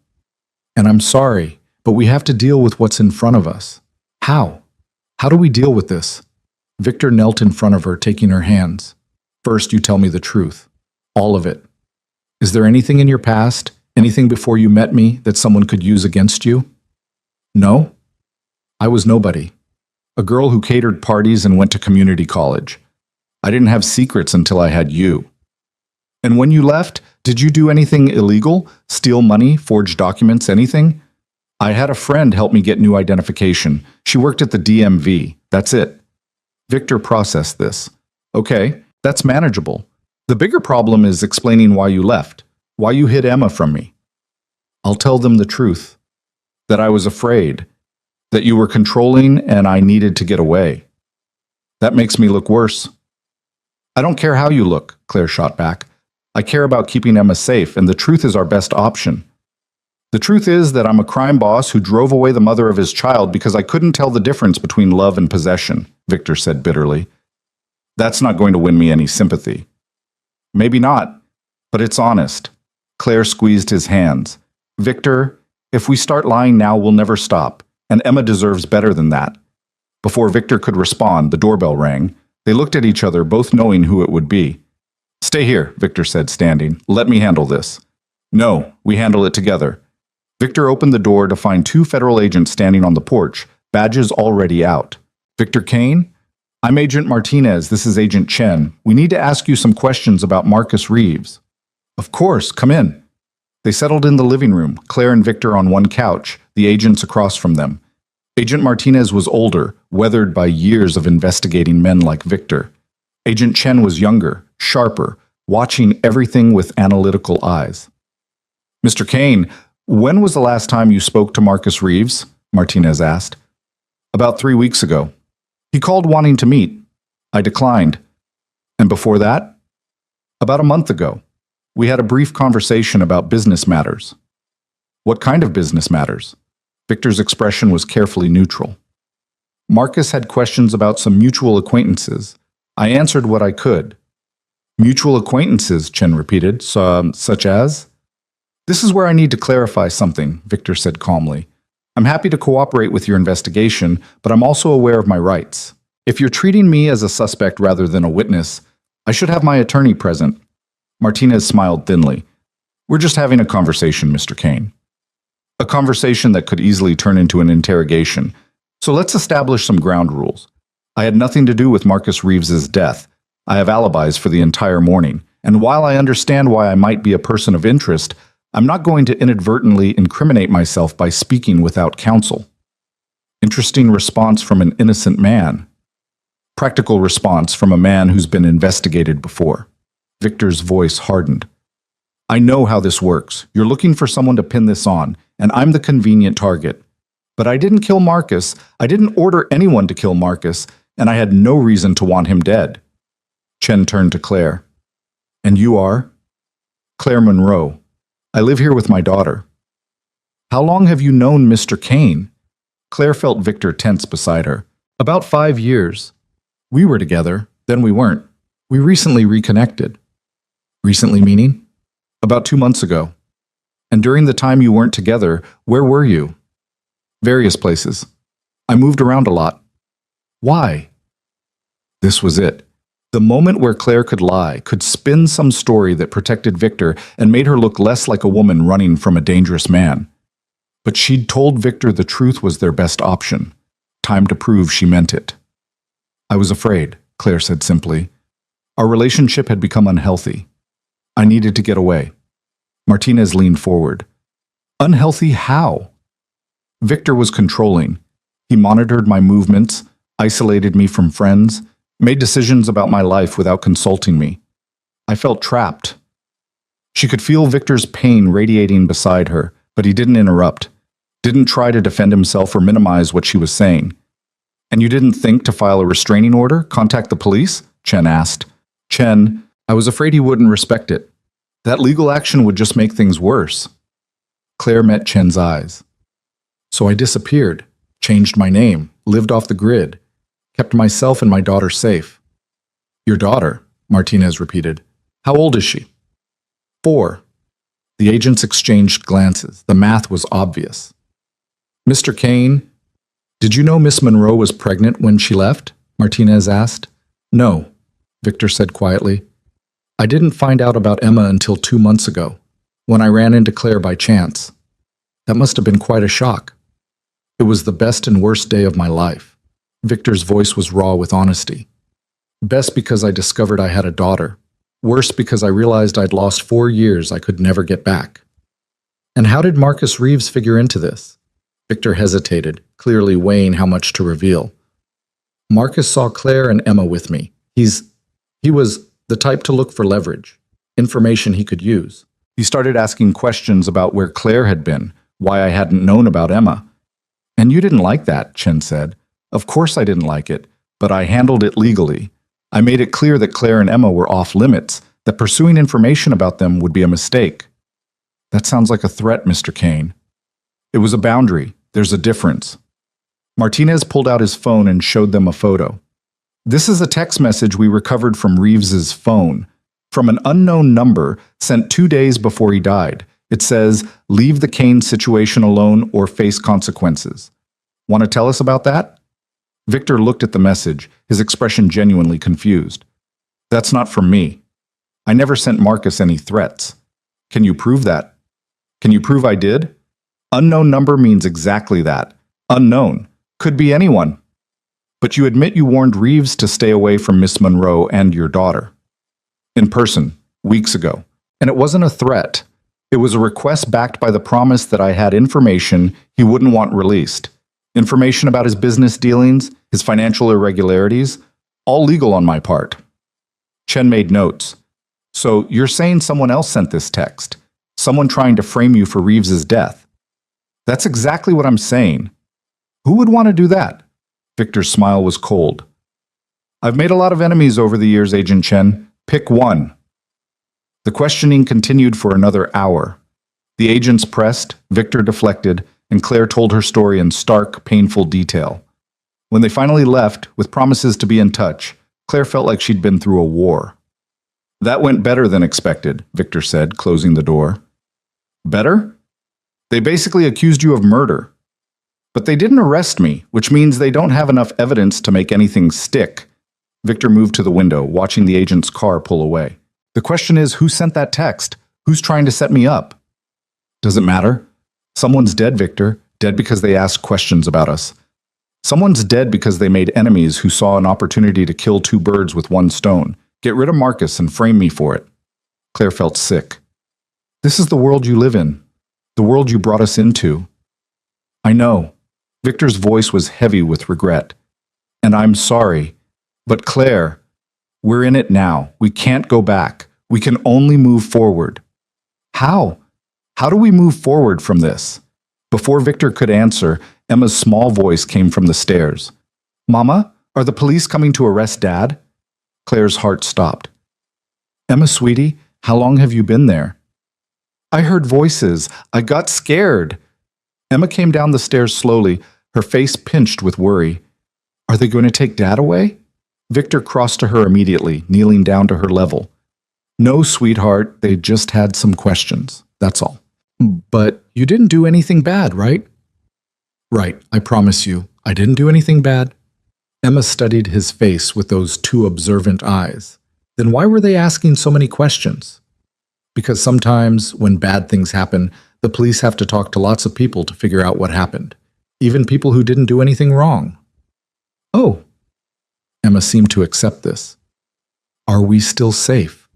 And I'm sorry, but we have to deal with what's in front of us." "How? How do we deal with this?" Victor knelt in front of her, taking her hands. "First, you tell me the truth. All of it. Is there anything in your past, anything before you met me, that someone could use against you?" "No. I was nobody. A girl who catered parties and went to community college. I didn't have secrets until I had you." "And when you left, did you do anything illegal? Steal money, forge documents, anything?" "I had a friend help me get new identification. She worked at the DMV. That's it." Victor processed this. "Okay, that's manageable. The bigger problem is explaining why you left, why you hid Emma from me." "I'll tell them the truth. That I was afraid. That you were controlling and I needed to get away." "That makes me look worse." "I don't care how you look," Claire shot back. "I care about keeping Emma safe, and the truth is our best option. The truth is that I'm a crime boss who drove away the mother of his child because I couldn't tell the difference between love and possession," Victor said bitterly. "That's not going to win me any sympathy." "Maybe not, but it's honest." Claire squeezed his hands. "Victor, if we start lying now, we'll never stop, and Emma deserves better than that." Before Victor could respond, the doorbell rang. They looked at each other, both knowing who it would be. "Stay here," Victor said, standing. "Let me handle this." "No, we handle it together." Victor opened the door to find 2 federal agents standing on the porch, badges already out. "Victor Kane? I'm Agent Martinez. This is Agent Chen. We need to ask you some questions about Marcus Reeves." "Of course, come in." They settled in the living room, Claire and Victor on one couch, the agents across from them. Agent Martinez was older, weathered by years of investigating men like Victor. Agent Chen was younger, sharper, watching everything with analytical eyes. "Mr. Kane, when was the last time you spoke to Marcus Reeves?" Martinez asked. "About 3 weeks ago. He called wanting to meet. I declined. And before that?" "About a month ago. We had a brief conversation about business matters." "What kind of business matters?" Victor's expression was carefully neutral. "Marcus had questions about some mutual acquaintances. I answered what I could." "Mutual acquaintances," Chen repeated, "such as?" "This is where I need to clarify something," Victor said calmly. "I'm happy to cooperate with your investigation, but I'm also aware of my rights. If you're treating me as a suspect rather than a witness, I should have my attorney present." Martinez smiled thinly. "We're just having a conversation, Mr. Kane. A conversation that could easily turn into an interrogation. So let's establish some ground rules. I had nothing to do with Marcus Reeves's death. I have alibis for the entire morning, and while I understand why I might be a person of interest, I'm not going to inadvertently incriminate myself by speaking without counsel." Interesting response from an innocent man. Practical response from a man who's been investigated before. Victor's voice hardened. "I know how this works. You're looking for someone to pin this on, and I'm the convenient target. But I didn't kill Marcus. I didn't order anyone to kill Marcus, and I had no reason to want him dead." Chen turned to Claire. "And you are?" "Claire Monroe. I live here with my daughter." "How long have you known Mr. Kane?" Claire felt Victor tense beside her. "About 5 years. We were together, then we weren't. We recently reconnected." "Recently meaning?" "About 2 months ago." "And during the time you weren't together, where were you?" "Various places. I moved around a lot." "Why?" This was it. The moment where Claire could lie, could spin some story that protected Victor and made her look less like a woman running from a dangerous man. But she'd told Victor the truth was their best option. Time to prove she meant it. "I was afraid," Claire said simply. "Our relationship had become unhealthy. I needed to get away." Martinez leaned forward. "Unhealthy how?" Victor was controlling. He monitored my movements, isolated me from friends, made decisions about my life without consulting me. I felt trapped. She could feel Victor's pain radiating beside her, but he didn't interrupt, didn't try to defend himself or minimize what she was saying. "And you didn't think to file a restraining order, contact the police?" Chen asked. "Chen, I was afraid he wouldn't respect it. That legal action would just make things worse." Claire met Chen's eyes. "So I disappeared, changed my name, lived off the grid, kept myself and my daughter safe." "Your daughter?" Martinez repeated. "How old is she?" 4. The agents exchanged glances. The math was obvious. "Mr. Kane, did you know Miss Monroe was pregnant when she left?" Martinez asked. "No," Victor said quietly. "I didn't find out about Emma until 2 months ago, when I ran into Claire by chance. That must have been quite a shock. It was the best and worst day of my life." Victor's voice was raw with honesty. "Best because I discovered I had a daughter. Worse because I realized I'd lost 4 years I could never get back." "And how did Marcus Reeves figure into this?" Victor hesitated, clearly weighing how much to reveal. "Marcus saw Claire and Emma with me. He was the type to look for leverage, information he could use. He started asking questions about where Claire had been, why I hadn't known about Emma." "And you didn't like that," Chen said. "Of course I didn't like it, but I handled it legally. I made it clear that Claire and Emma were off limits, that pursuing information about them would be a mistake." "That sounds like a threat, Mr. Kane." "It was a boundary. There's a difference." Martinez pulled out his phone and showed them a photo. "This is a text message we recovered from Reeves's phone, from an unknown number sent 2 days before he died. It says, 'Leave the Kane situation alone or face consequences.' Want to tell us about that?" Victor looked at the message, his expression genuinely confused. "That's not from me. I never sent Marcus any threats. Can you prove that?" "Can you prove I did?" "Unknown number means exactly that. Unknown. Could be anyone." "But you admit you warned Reeves to stay away from Miss Monroe and your daughter." "In person, weeks ago. And it wasn't a threat. It was a request backed by the promise that I had information he wouldn't want released. Information about his business dealings, his financial irregularities, all legal on my part. Chen made notes. So you're saying someone else sent this text? Someone trying to frame you for Reeves's death? That's exactly what I'm saying. Who would want to do that? Victor's smile was cold. I've made a lot of enemies over the years, Agent Chen. Pick one. The questioning continued for another hour. The agents pressed, Victor deflected, and Claire told her story in stark, painful detail. When they finally left, with promises to be in touch, Claire felt like she'd been through a war. That went better than expected, Victor said, closing the door. Better? They basically accused you of murder. But they didn't arrest me, which means they don't have enough evidence to make anything stick. Victor moved to the window, watching the agent's car pull away. The question is, who sent that text? Who's trying to set me up? Does it matter? Someone's dead, Victor. Dead because they asked questions about us. Someone's dead because they made enemies who saw an opportunity to kill two birds with one stone. Get rid of Marcus and frame me for it. Claire felt sick. This is the world you live in. The world you brought us into. I know. Victor's voice was heavy with regret. And I'm sorry. But Claire, we're in it now. We can't go back. We can only move forward. How? How do we move forward from this? Before Victor could answer, Emma's small voice came from the stairs. Mama, are the police coming to arrest Dad? Claire's heart stopped. Emma, sweetie, how long have you been there? I heard voices. I got scared. Emma came down the stairs slowly, her face pinched with worry. Are they going to take Dad away? Victor crossed to her immediately, kneeling down to her level. No, sweetheart, they just had some questions. That's all. But you didn't do anything bad, right? Right, I promise you, I didn't do anything bad. Emma studied his face with those two observant eyes. Then why were they asking so many questions? Because sometimes, when bad things happen, the police have to talk to lots of people to figure out what happened, even people who didn't do anything wrong. Oh. Emma seemed to accept this. Are we still safe?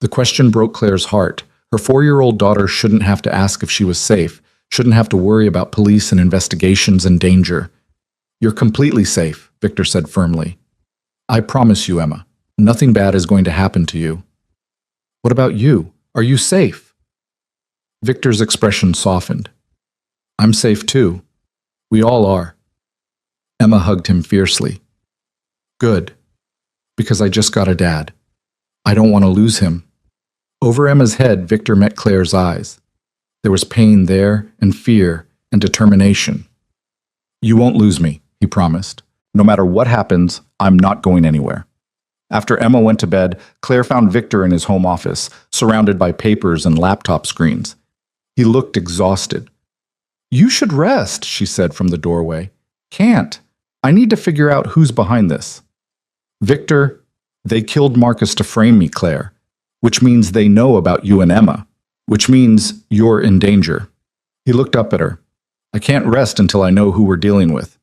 The question broke Claire's heart. Her 4-year-old daughter shouldn't have to ask if she was safe, shouldn't have to worry about police and investigations and danger. You're completely safe, Victor said firmly. I promise you, Emma, nothing bad is going to happen to you. What about you? Are you safe? Victor's expression softened. I'm safe too. We all are. Emma hugged him fiercely. Good. Because I just got a dad. I don't want to lose him. Over Emma's head, Victor met Claire's eyes. There was pain there, and fear, and determination. You won't lose me, he promised. No matter what happens, I'm not going anywhere. After Emma went to bed, Claire found Victor in his home office, surrounded by papers and laptop screens. He looked exhausted. You should rest, she said from the doorway. Can't. I need to figure out who's behind this. Victor, they killed Marcus to frame me, Claire, which means they know about you and Emma, which means you're in danger. He looked up at her. I can't rest until I know who we're dealing with.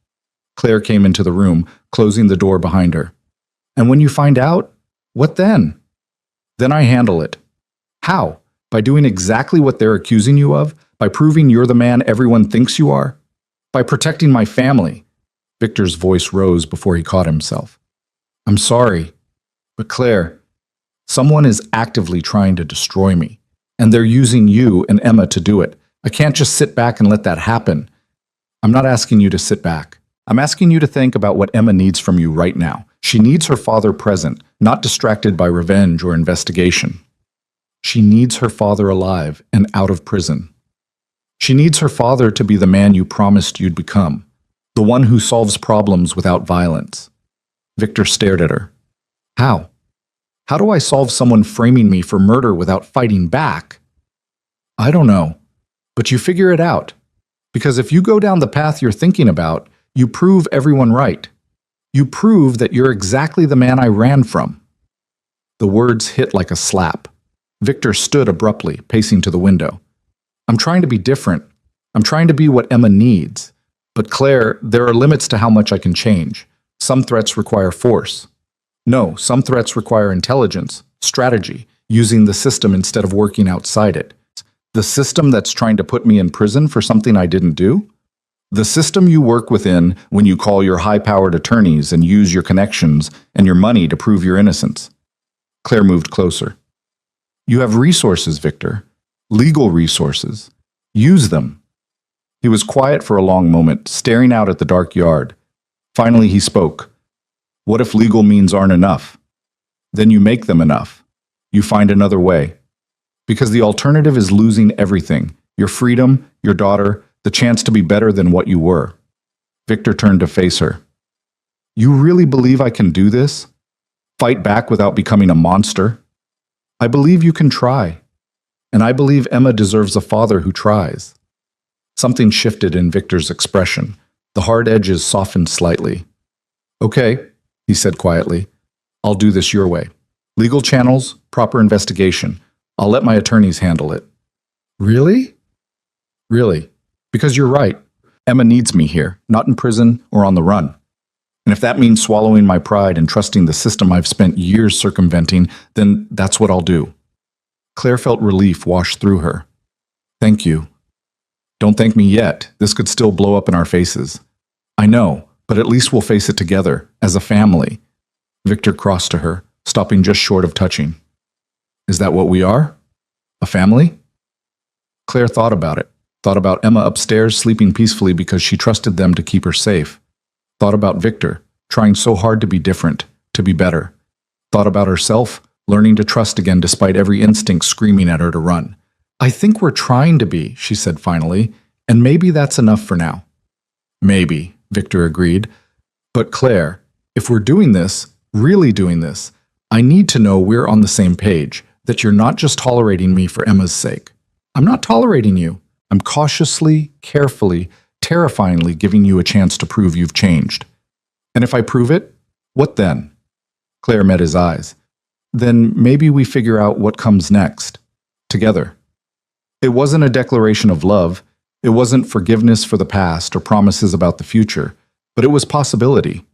Claire came into the room, closing the door behind her. And when you find out, what then? Then I handle it. How? By doing exactly what they're accusing you of? By proving you're the man everyone thinks you are? By protecting my family? Victor's voice rose before he caught himself. I'm sorry, but Claire, someone is actively trying to destroy me, and they're using you and Emma to do it. I can't just sit back and let that happen. I'm not asking you to sit back. I'm asking you to think about what Emma needs from you right now. She needs her father present, not distracted by revenge or investigation. She needs her father alive and out of prison. She needs her father to be the man you promised you'd become, the one who solves problems without violence. Victor stared at her. How? How do I solve someone framing me for murder without fighting back? I don't know, but you figure it out. Because if you go down the path you're thinking about, you prove everyone right. You prove that you're exactly the man I ran from. The words hit like a slap. Victor stood abruptly, pacing to the window. I'm trying to be different. I'm trying to be what Emma needs. But Claire, there are limits to how much I can change. Some threats require force. No, some threats require intelligence, strategy, using the system instead of working outside it. The system that's trying to put me in prison for something I didn't do? The system you work within when you call your high-powered attorneys and use your connections and your money to prove your innocence. Claire moved closer. You have resources, Victor. Legal resources. Use them. He was quiet for a long moment, staring out at the dark yard. Finally, he spoke. What if legal means aren't enough? Then you make them enough. You find another way. Because the alternative is losing everything. Your freedom, your daughter, the chance to be better than what you were. Victor turned to face her. You really believe I can do this? Fight back without becoming a monster? I believe you can try. And I believe Emma deserves a father who tries. Something shifted in Victor's expression. The hard edges softened slightly. Okay, he said quietly. I'll do this your way. Legal channels, proper investigation. I'll let my attorneys handle it. Really? Really. Because you're right. Emma needs me here, not in prison or on the run. And if that means swallowing my pride and trusting the system I've spent years circumventing, then that's what I'll do. Claire felt relief wash through her. Thank you. Don't thank me yet. This could still blow up in our faces. I know, but at least we'll face it together, as a family. Victor crossed to her, stopping just short of touching. Is that what we are? A family? Claire thought about it. Thought about Emma upstairs sleeping peacefully because she trusted them to keep her safe. Thought about Victor, trying so hard to be different, to be better. Thought about herself, learning to trust again despite every instinct screaming at her to run. I think we're trying to be, she said finally, and maybe that's enough for now. Maybe, Victor agreed. But Claire, if we're doing this, really doing this, I need to know we're on the same page, that you're not just tolerating me for Emma's sake. I'm not tolerating you. I'm cautiously, carefully, terrifyingly giving you a chance to prove you've changed. And if I prove it, what then? Claire met his eyes. Then maybe we figure out what comes next. Together. It wasn't a declaration of love. It wasn't forgiveness for the past or promises about the future. But it was possibility.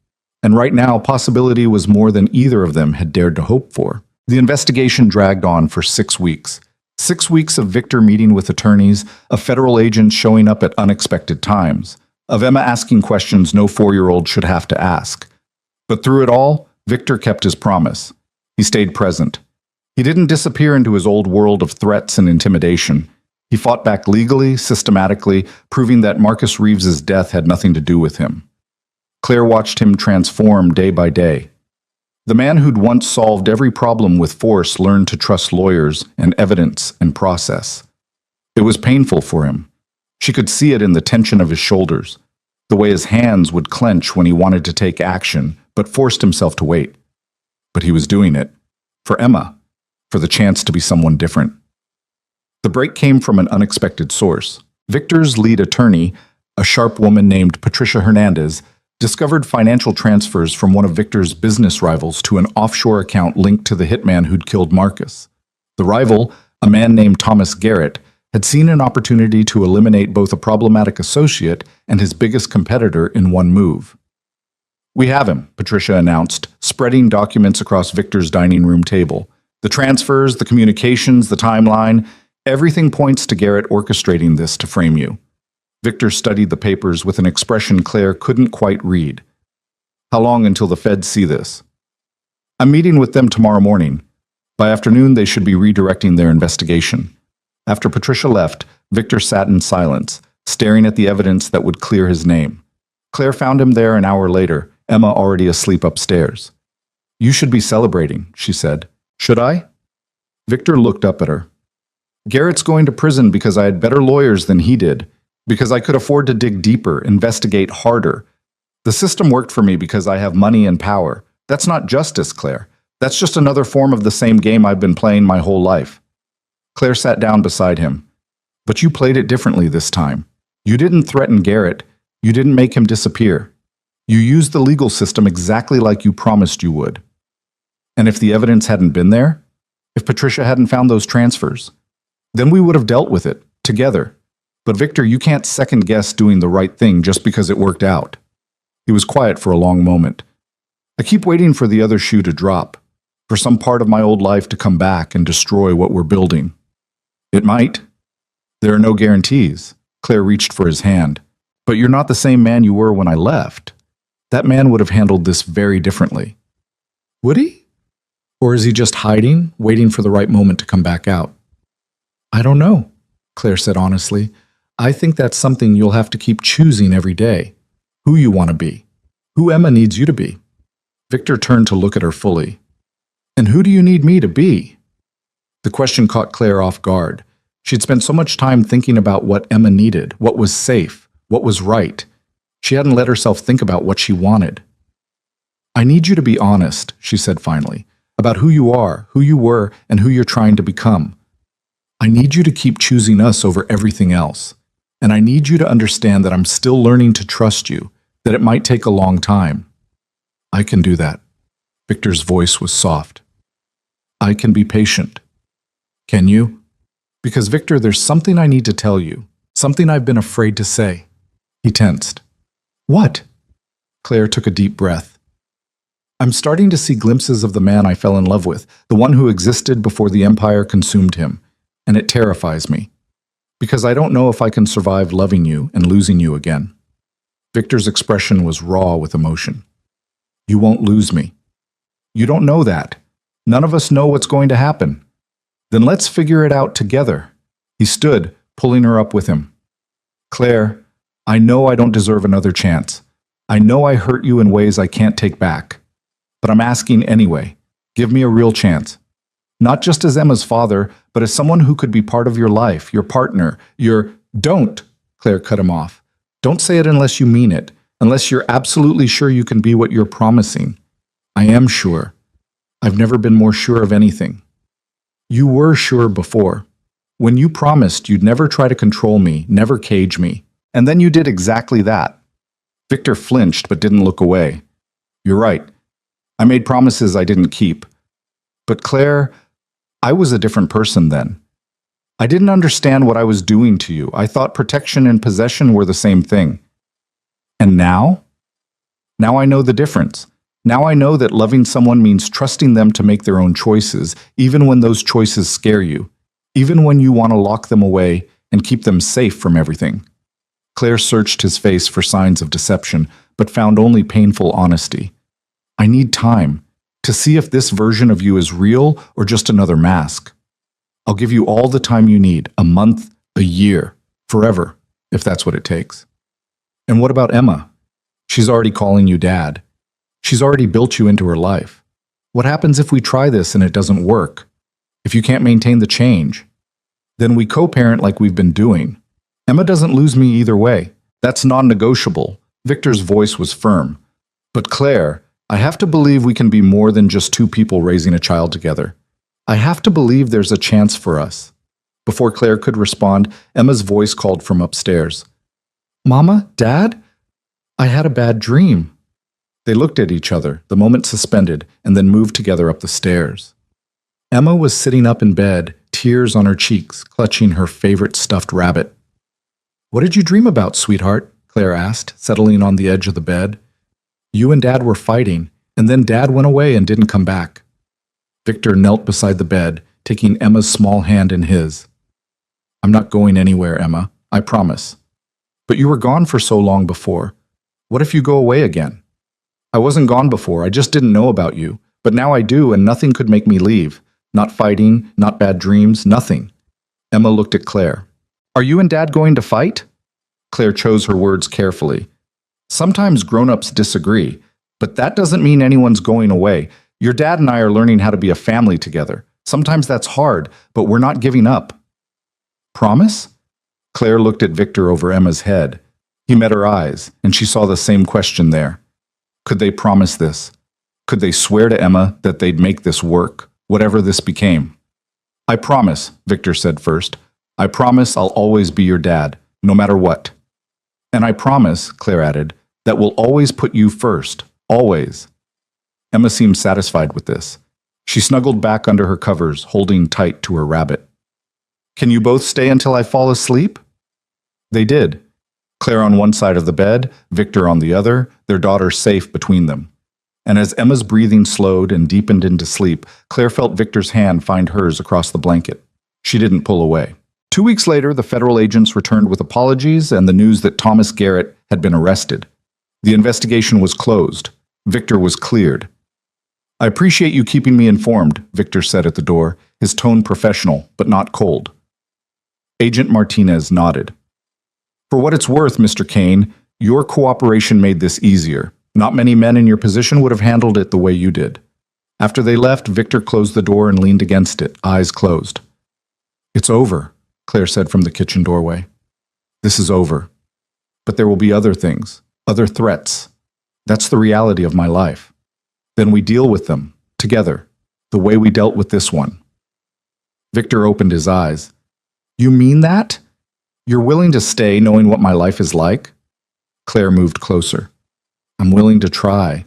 And right now, possibility was more than either of them had dared to hope for. The investigation dragged on for 6 weeks. 6 weeks of Victor meeting with attorneys, of federal agents showing up at unexpected times, of Emma asking questions no 4-year-old should have to ask. But through it all, Victor kept his promise. He stayed present. He didn't disappear into his old world of threats and intimidation. He fought back legally, systematically, proving that Marcus Reeves's death had nothing to do with him. Claire watched him transform day by day. The man who'd once solved every problem with force learned to trust lawyers and evidence and process. It was painful for him. She could see it in the tension of his shoulders, the way his hands would clench when he wanted to take action, but forced himself to wait. But he was doing it. For Emma. For the chance to be someone different. The break came from an unexpected source. Victor's lead attorney, a sharp woman named Patricia Hernandez, discovered financial transfers from one of Victor's business rivals to an offshore account linked to the hitman who'd killed Marcus. The rival, a man named Thomas Garrett, had seen an opportunity to eliminate both a problematic associate and his biggest competitor in one move. We have him, Patricia announced, spreading documents across Victor's dining room table. The transfers, the communications, the timeline, everything points to Garrett orchestrating this to frame you. Victor studied the papers with an expression Claire couldn't quite read. How long until the feds see this? I'm meeting with them tomorrow morning. By afternoon, they should be redirecting their investigation. After Patricia left, Victor sat in silence, staring at the evidence that would clear his name. Claire found him there an hour later, Emma already asleep upstairs. You should be celebrating, she said. Should I? Victor looked up at her. Garrett's going to prison because I had better lawyers than he did. Because I could afford to dig deeper, investigate harder. The system worked for me because I have money and power. That's not justice, Claire. That's just another form of the same game I've been playing my whole life. Claire sat down beside him. But you played it differently this time. You didn't threaten Garrett. You didn't make him disappear. You used the legal system exactly like you promised you would. And if the evidence hadn't been there, if Patricia hadn't found those transfers, then we would have dealt with it, together. But Victor, you can't second-guess doing the right thing just because it worked out. He was quiet for a long moment. I keep waiting for the other shoe to drop, for some part of my old life to come back and destroy what we're building. It might. There are no guarantees. Claire reached for his hand. But you're not the same man you were when I left. That man would have handled this very differently. Would he? Or is he just hiding, waiting for the right moment to come back out? I don't know, Claire said honestly. I think that's something you'll have to keep choosing every day. Who you want to be. Who Emma needs you to be. Victor turned to look at her fully. And who do you need me to be? The question caught Claire off guard. She'd spent so much time thinking about what Emma needed, what was safe, what was right. She hadn't let herself think about what she wanted. I need you to be honest, she said finally, about who you are, who you were, and who you're trying to become. I need you to keep choosing us over everything else. And I need you to understand that I'm still learning to trust you, that it might take a long time. I can do that. Victor's voice was soft. I can be patient. Can you? Because Victor, there's something I need to tell you, something I've been afraid to say. He tensed. What? Claire took a deep breath. I'm starting to see glimpses of the man I fell in love with, the one who existed before the empire consumed him, and it terrifies me. Because I don't know if I can survive loving you and losing you again. Victor's expression was raw with emotion. You won't lose me. You don't know that. None of us know what's going to happen. Then let's figure it out together. He stood, pulling her up with him. Claire, I know I don't deserve another chance. I know I hurt you in ways I can't take back. But I'm asking anyway. Give me a real chance. Not just as Emma's father, but as someone who could be part of your life, your partner, your... Don't, Claire cut him off. Don't say it unless you mean it, unless you're absolutely sure you can be what you're promising. I am sure. I've never been more sure of anything. You were sure before. When you promised you'd never try to control me, never cage me. And then you did exactly that. Victor flinched but didn't look away. You're right. I made promises I didn't keep. But Claire, I was a different person then. I didn't understand what I was doing to you. I thought protection and possession were the same thing. And now? Now I know the difference. Now I know that loving someone means trusting them to make their own choices, even when those choices scare you, even when you want to lock them away and keep them safe from everything. Claire searched his face for signs of deception, but found only painful honesty. I need time to see if this version of you is real or just another mask. I'll give you all the time you need, a month, a year, forever, if that's what it takes. And what about Emma? She's already calling you dad. She's already built you into her life. What happens if we try this and it doesn't work? If you can't maintain the change? Then we co-parent like we've been doing. Emma doesn't lose me either way. That's non-negotiable. Victor's voice was firm. But Claire, I have to believe we can be more than just two people raising a child together. I have to believe there's a chance for us. Before Claire could respond, Emma's voice called from upstairs. Mama? Dad? I had a bad dream. They looked at each other, the moment suspended, and then moved together up the stairs. Emma was sitting up in bed, tears on her cheeks, clutching her favorite stuffed rabbit. What did you dream about, sweetheart? Claire asked, settling on the edge of the bed. You and Dad were fighting, and then Dad went away and didn't come back. Victor knelt beside the bed, taking Emma's small hand in his. I'm not going anywhere, Emma, I promise. But you were gone for so long before. What if you go away again? I wasn't gone before, I just didn't know about you. But now I do, and nothing could make me leave. Not fighting, not bad dreams, nothing. Emma looked at Claire. Are you and Dad going to fight? Claire chose her words carefully. Sometimes grown-ups disagree, but that doesn't mean anyone's going away. Your dad and I are learning how to be a family together. Sometimes that's hard, but we're not giving up. Promise? Claire looked at Victor over Emma's head. He met her eyes, and she saw the same question there. Could they promise this? Could they swear to Emma that they'd make this work, whatever this became? I promise, Victor said first. I promise I'll always be your dad, no matter what. And I promise, Claire added, that we'll always put you first, always. Emma seemed satisfied with this. She snuggled back under her covers, holding tight to her rabbit. Can you both stay until I fall asleep? They did. Claire on one side of the bed, Victor on the other, their daughter safe between them. And as Emma's breathing slowed and deepened into sleep, Claire felt Victor's hand find hers across the blanket. She didn't pull away. 2 weeks later, the federal agents returned with apologies and the news that Thomas Garrett had been arrested. The investigation was closed. Victor was cleared. I appreciate you keeping me informed, Victor said at the door, his tone professional, but not cold. Agent Martinez nodded. For what it's worth, Mr. Kane, your cooperation made this easier. Not many men in your position would have handled it the way you did. After they left, Victor closed the door and leaned against it, eyes closed. It's over, Claire said from the kitchen doorway. This is over. But there will be other things, other threats. That's the reality of my life. Then we deal with them, together, the way we dealt with this one. Victor opened his eyes. You mean that? You're willing to stay knowing what my life is like? Claire moved closer. I'm willing to try.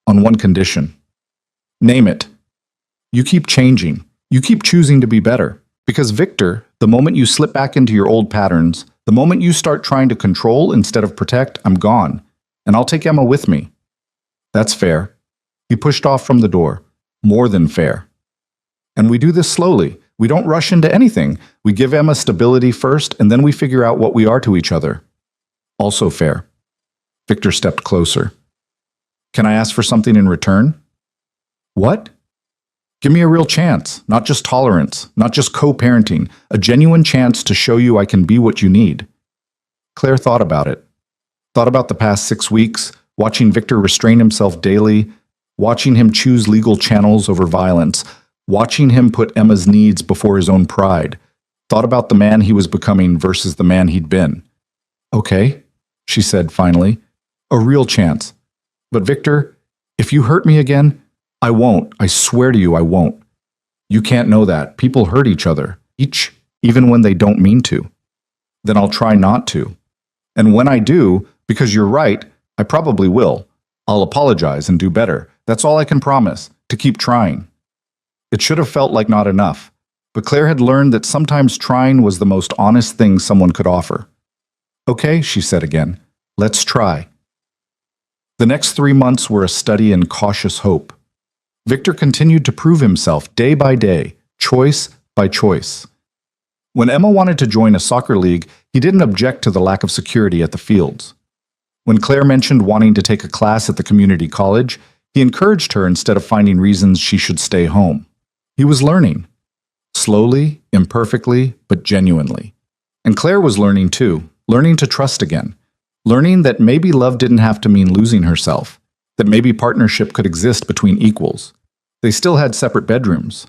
On one condition. Name it. You keep changing. You keep choosing to be better. Because Victor, the moment you slip back into your old patterns, the moment you start trying to control instead of protect, I'm gone. And I'll take Emma with me. That's fair. He pushed off from the door. More than fair. And we do this slowly. We don't rush into anything. We give Emma stability first, and then we figure out what we are to each other. Also fair. Victor stepped closer. Can I ask for something in return? What? Give me a real chance, not just tolerance, not just co-parenting, a genuine chance to show you I can be what you need. Claire thought about it. Thought about the past 6 weeks, watching Victor restrain himself daily, watching him choose legal channels over violence, watching him put Emma's needs before his own pride. Thought about the man he was becoming versus the man he'd been. Okay, she said finally, a real chance. But Victor, if you hurt me again, I won't. I swear to you, I won't. You can't know that. People hurt each other, even when they don't mean to. Then I'll try not to. And when I do, because you're right, I probably will. I'll apologize and do better. That's all I can promise, to keep trying. It should have felt like not enough, but Claire had learned that sometimes trying was the most honest thing someone could offer. Okay, she said again, let's try. The next 3 months were a study in cautious hope. Victor continued to prove himself day by day, choice by choice. When Emma wanted to join a soccer league, he didn't object to the lack of security at the fields. When Claire mentioned wanting to take a class at the community college, he encouraged her instead of finding reasons she should stay home. He was learning. Slowly, imperfectly, but genuinely. And Claire was learning too, learning to trust again. Learning that maybe love didn't have to mean losing herself, that maybe partnership could exist between equals. They still had separate bedrooms,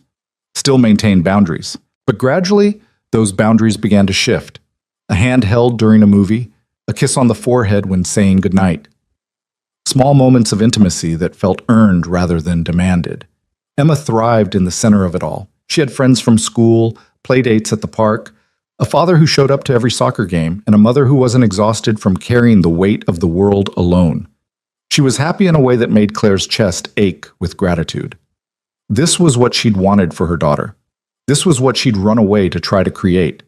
still maintained boundaries. But gradually, those boundaries began to shift. A hand held during a movie, a kiss on the forehead when saying goodnight. Small moments of intimacy that felt earned rather than demanded. Emma thrived in the center of it all. She had friends from school, play dates at the park, a father who showed up to every soccer game, and a mother who wasn't exhausted from carrying the weight of the world alone. She was happy in a way that made Claire's chest ache with gratitude. This was what she'd wanted for her daughter. This was what she'd run away to try to create.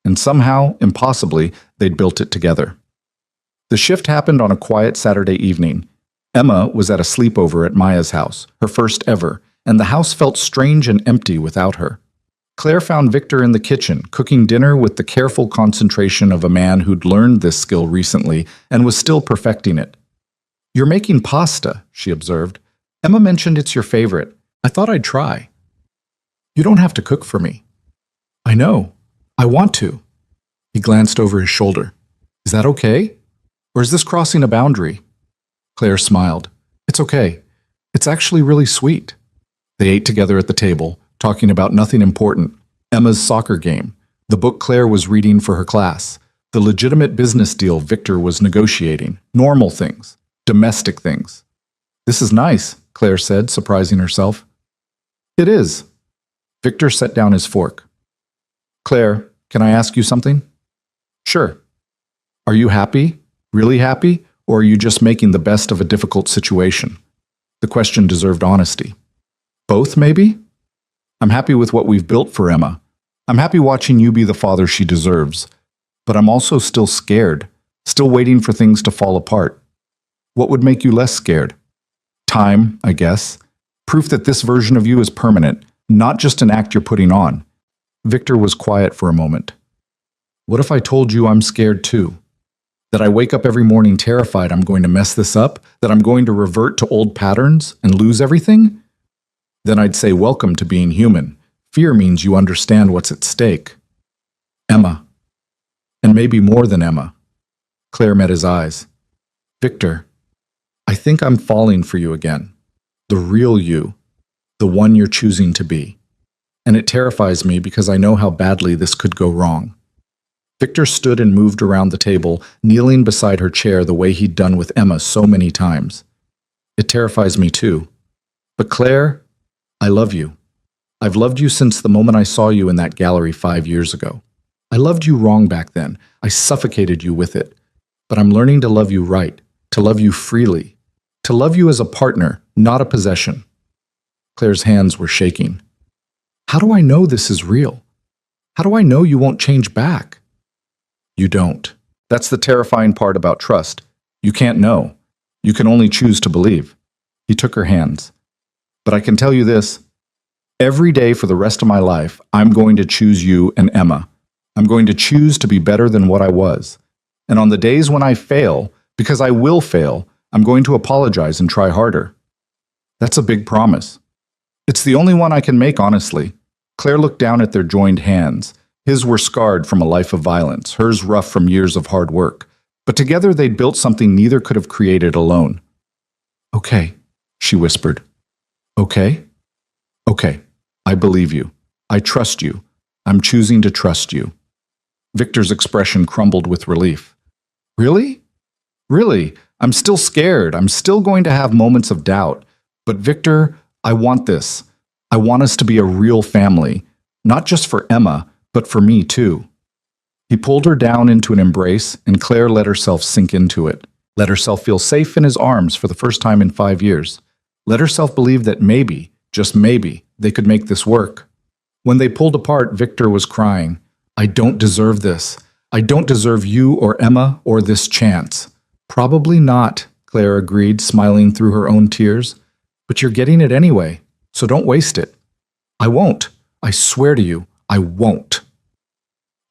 And somehow, impossibly, they'd built it together. The shift happened on a quiet Saturday evening. Emma was at a sleepover at Maya's house, her first ever, and the house felt strange and empty without her. Claire found Victor in the kitchen, cooking dinner with the careful concentration of a man who'd learned this skill recently and was still perfecting it. You're making pasta, she observed. Emma mentioned it's your favorite. I thought I'd try. You don't have to cook for me. I know. I want to. He glanced over his shoulder. Is that okay? Or is this crossing a boundary? Claire smiled. It's okay. It's actually really sweet. They ate together at the table, talking about nothing important. Emma's soccer game, the book Claire was reading for her class, the legitimate business deal Victor was negotiating, normal things, domestic things. This is nice, Claire said, surprising herself. It is. Victor set down his fork. Claire, can I ask you something? Sure. Are you happy? Really happy? Or are you just making the best of a difficult situation? The question deserved honesty. Both, maybe? I'm happy with what we've built for Emma. I'm happy watching you be the father she deserves. But I'm also still scared, still waiting for things to fall apart. What would make you less scared? Time, I guess. Proof that this version of you is permanent, not just an act you're putting on. Victor was quiet for a moment. What if I told you I'm scared too? That I wake up every morning terrified I'm going to mess this up? That I'm going to revert to old patterns and lose everything? Then I'd say welcome to being human. Fear means you understand what's at stake. Emma. And maybe more than Emma. Claire met his eyes. Victor, I think I'm falling for you again. The real you. The one you're choosing to be. And it terrifies me because I know how badly this could go wrong. Victor stood and moved around the table, kneeling beside her chair the way he'd done with Emma so many times. It terrifies me too. But Claire, I love you. I've loved you since the moment I saw you in that gallery 5 years ago. I loved you wrong back then. I suffocated you with it. But I'm learning to love you right, to love you freely, to love you as a partner, not a possession. Claire's hands were shaking. How do I know this is real? How do I know you won't change back? You don't. That's the terrifying part about trust. You can't know. You can only choose to believe. He took her hands. But I can tell you this. Every day for the rest of my life, I'm going to choose you and Emma. I'm going to choose to be better than what I was. And on the days when I fail, because I will fail, I'm going to apologize and try harder. That's a big promise. It's the only one I can make, honestly. Claire looked down at their joined hands. His were scarred from a life of violence, hers rough from years of hard work. But together they'd built something neither could have created alone. Okay, she whispered. Okay? Okay, I believe you. I trust you. I'm choosing to trust you. Victor's expression crumbled with relief. Really? Really? I'm still scared. I'm still going to have moments of doubt. But Victor, I want this. I want us to be a real family, not just for Emma, but for me too. He pulled her down into an embrace, and Claire let herself sink into it, let herself feel safe in his arms for the first time in 5 years, let herself believe that maybe, just maybe, they could make this work. When they pulled apart, Victor was crying, I don't deserve this. I don't deserve you or Emma or this chance. Probably not, Claire agreed, smiling through her own tears. But you're getting it anyway, so don't waste it. I won't. I swear to you, I won't.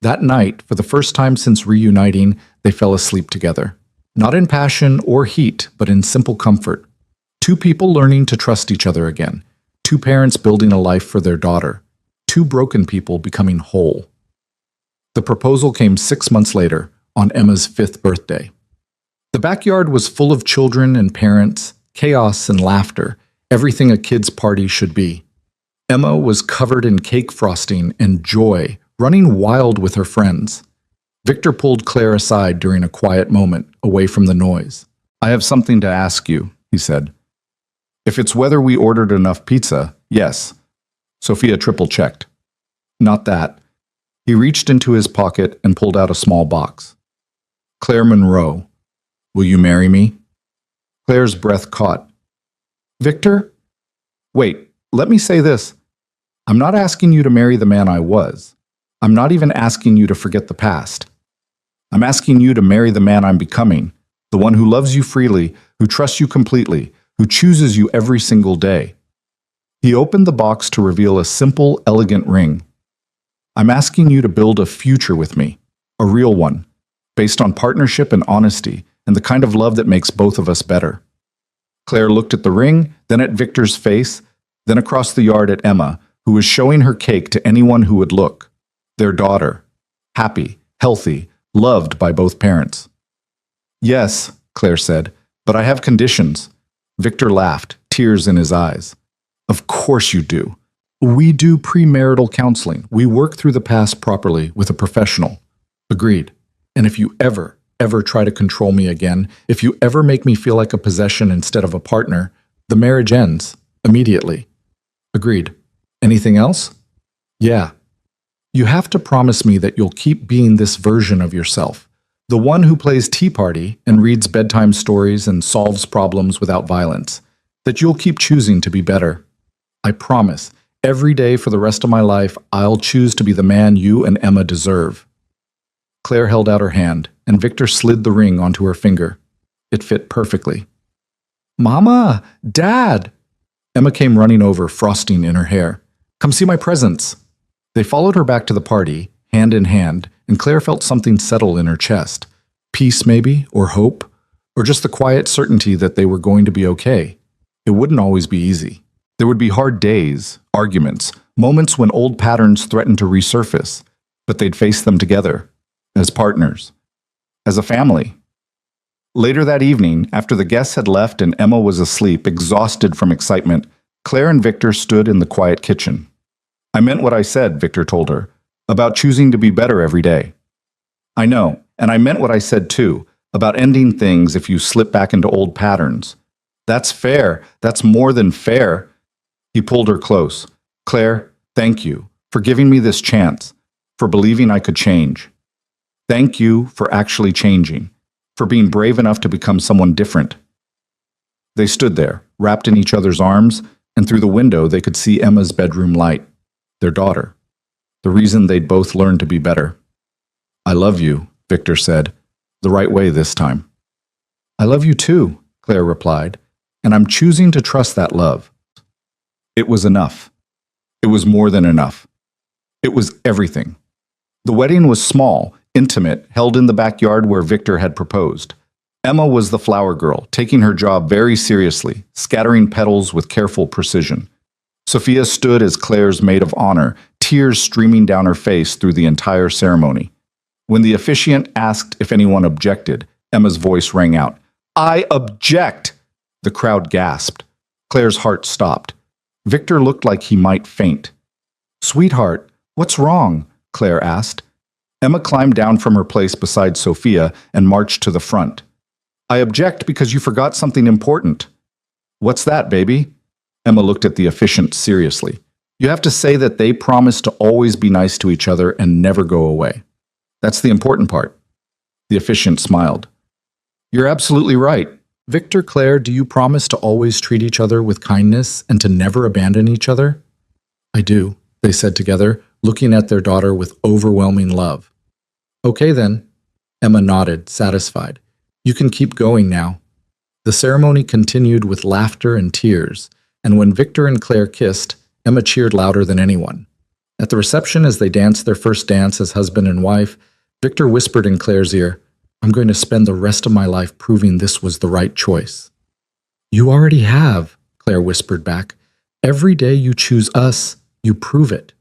That night, for the first time since reuniting, they fell asleep together. Not in passion or heat, but in simple comfort. Two people learning to trust each other again. Two parents building a life for their daughter. Two broken people becoming whole. The proposal came 6 months later, on Emma's 5th birthday. The backyard was full of children and parents, chaos and laughter, everything a kid's party should be. Emma was covered in cake frosting and joy, running wild with her friends. Victor pulled Claire aside during a quiet moment, away from the noise. I have something to ask you, he said. If it's whether we ordered enough pizza, yes. Sophia triple-checked. Not that. He reached into his pocket and pulled out a small box. Claire Monroe, will you marry me? Claire's breath caught. Victor? Wait, let me say this. I'm not asking you to marry the man I was. I'm not even asking you to forget the past. I'm asking you to marry the man I'm becoming, the one who loves you freely, who trusts you completely, who chooses you every single day. He opened the box to reveal a simple, elegant ring. I'm asking you to build a future with me, a real one, based on partnership and honesty, and the kind of love that makes both of us better. Claire looked at the ring, then at Victor's face, then across the yard at Emma, who was showing her cake to anyone who would look. Their daughter, happy, healthy, loved by both parents. Yes, Claire said, but I have conditions. Victor laughed, tears in his eyes. Of course you do. We do premarital counseling. We work through the past properly with a professional. Agreed. And if you ever try to control me again, if you ever make me feel like a possession instead of a partner, the marriage ends immediately. Agreed. Anything else? Yeah. You have to promise me that you'll keep being this version of yourself, the one who plays tea party and reads bedtime stories and solves problems without violence, that you'll keep choosing to be better. I promise, every day for the rest of my life, I'll choose to be the man you and Emma deserve. Claire held out her hand, and Victor slid the ring onto her finger. It fit perfectly. Mama! Dad! Emma came running over, frosting in her hair. Come see my presents. They followed her back to the party, hand in hand, and Claire felt something settle in her chest. Peace, maybe, or hope, or just the quiet certainty that they were going to be okay. It wouldn't always be easy. There would be hard days, arguments, moments when old patterns threatened to resurface, but they'd face them together, as partners, as a family. Later that evening, after the guests had left and Emma was asleep, exhausted from excitement, Claire and Victor stood in the quiet kitchen. "I meant what I said," Victor told her, "about choosing to be better every day." "I know, and I meant what I said too, about ending things if you slip back into old patterns." "That's fair. That's more than fair." He pulled her close. "Claire, thank you for giving me this chance, for believing I could change. Thank you for actually changing, for being brave enough to become someone different." They stood there, wrapped in each other's arms, and through the window they could see Emma's bedroom light, their daughter, the reason they'd both learned to be better. "I love you," Victor said, the right way this time. "I love you too," Claire replied, "and I'm choosing to trust that love." It was enough. It was more than enough. It was everything. The wedding was small, intimate, held in the backyard where Victor had proposed. Emma was the flower girl, taking her job very seriously, scattering petals with careful precision. Sophia stood as Claire's maid of honor, tears streaming down her face through the entire ceremony. When the officiant asked if anyone objected, Emma's voice rang out, "I object!" The crowd gasped. Claire's heart stopped. Victor looked like he might faint. "Sweetheart, what's wrong?" Claire asked. Emma climbed down from her place beside Sophia and marched to the front. "I object because you forgot something important." "What's that, baby?" Emma looked at the officiant seriously. "You have to say that they promised to always be nice to each other and never go away. That's the important part." The officiant smiled. "You're absolutely right. Victor, Claire, do you promise to always treat each other with kindness and to never abandon each other?" "I do," they said together, looking at their daughter with overwhelming love. "Okay then." Emma nodded, satisfied. "You can keep going now." The ceremony continued with laughter and tears, and when Victor and Claire kissed, Emma cheered louder than anyone. At the reception, as they danced their first dance as husband and wife, Victor whispered in Claire's ear, "I'm going to spend the rest of my life proving this was the right choice." "You already have," Claire whispered back. "Every day you choose us, you prove it."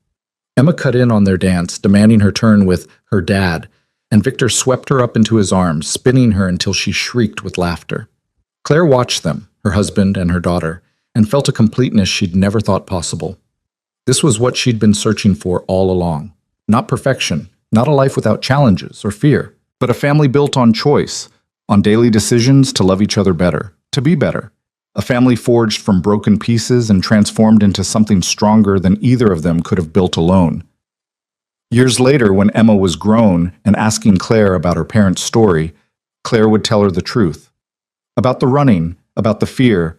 Emma cut in on their dance, demanding her turn with her dad, and Victor swept her up into his arms, spinning her until she shrieked with laughter. Claire watched them, her husband and her daughter, and felt a completeness she'd never thought possible. This was what she'd been searching for all along. Not perfection, not a life without challenges or fear, but a family built on choice, on daily decisions to love each other better, to be better. A family forged from broken pieces and transformed into something stronger than either of them could have built alone. Years later, when Emma was grown and asking Claire about her parents' story, Claire would tell her the truth. About the running, about the fear,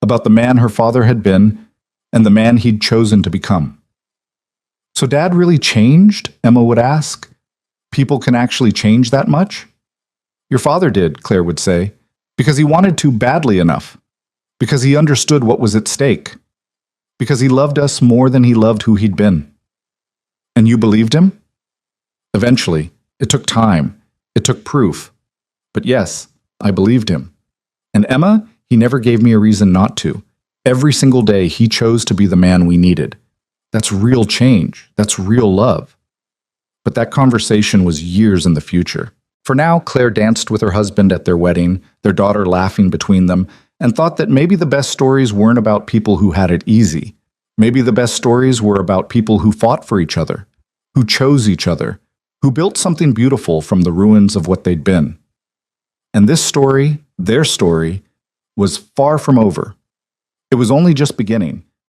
about the man her father had been, and the man he'd chosen to become. "So Dad really changed?" Emma would ask. "People can actually change that much?" "Your father did," Claire would say, "because he wanted to badly enough, because he understood what was at stake, because he loved us more than he loved who he'd been." "And you believed him?" "Eventually. It took time. It took proof. But yes, I believed him. And Emma, he never gave me a reason not to. Every single day he chose to be the man we needed. That's real change. That's real love." But that conversation was years in the future. For now, Claire danced with her husband at their wedding, their daughter laughing between them, and thought that maybe the best stories weren't about people who had it easy. Maybe the best stories were about people who fought for each other, who chose each other, who built something beautiful from the ruins of what they'd been. And this story, their story, was far from over. It was only just beginning.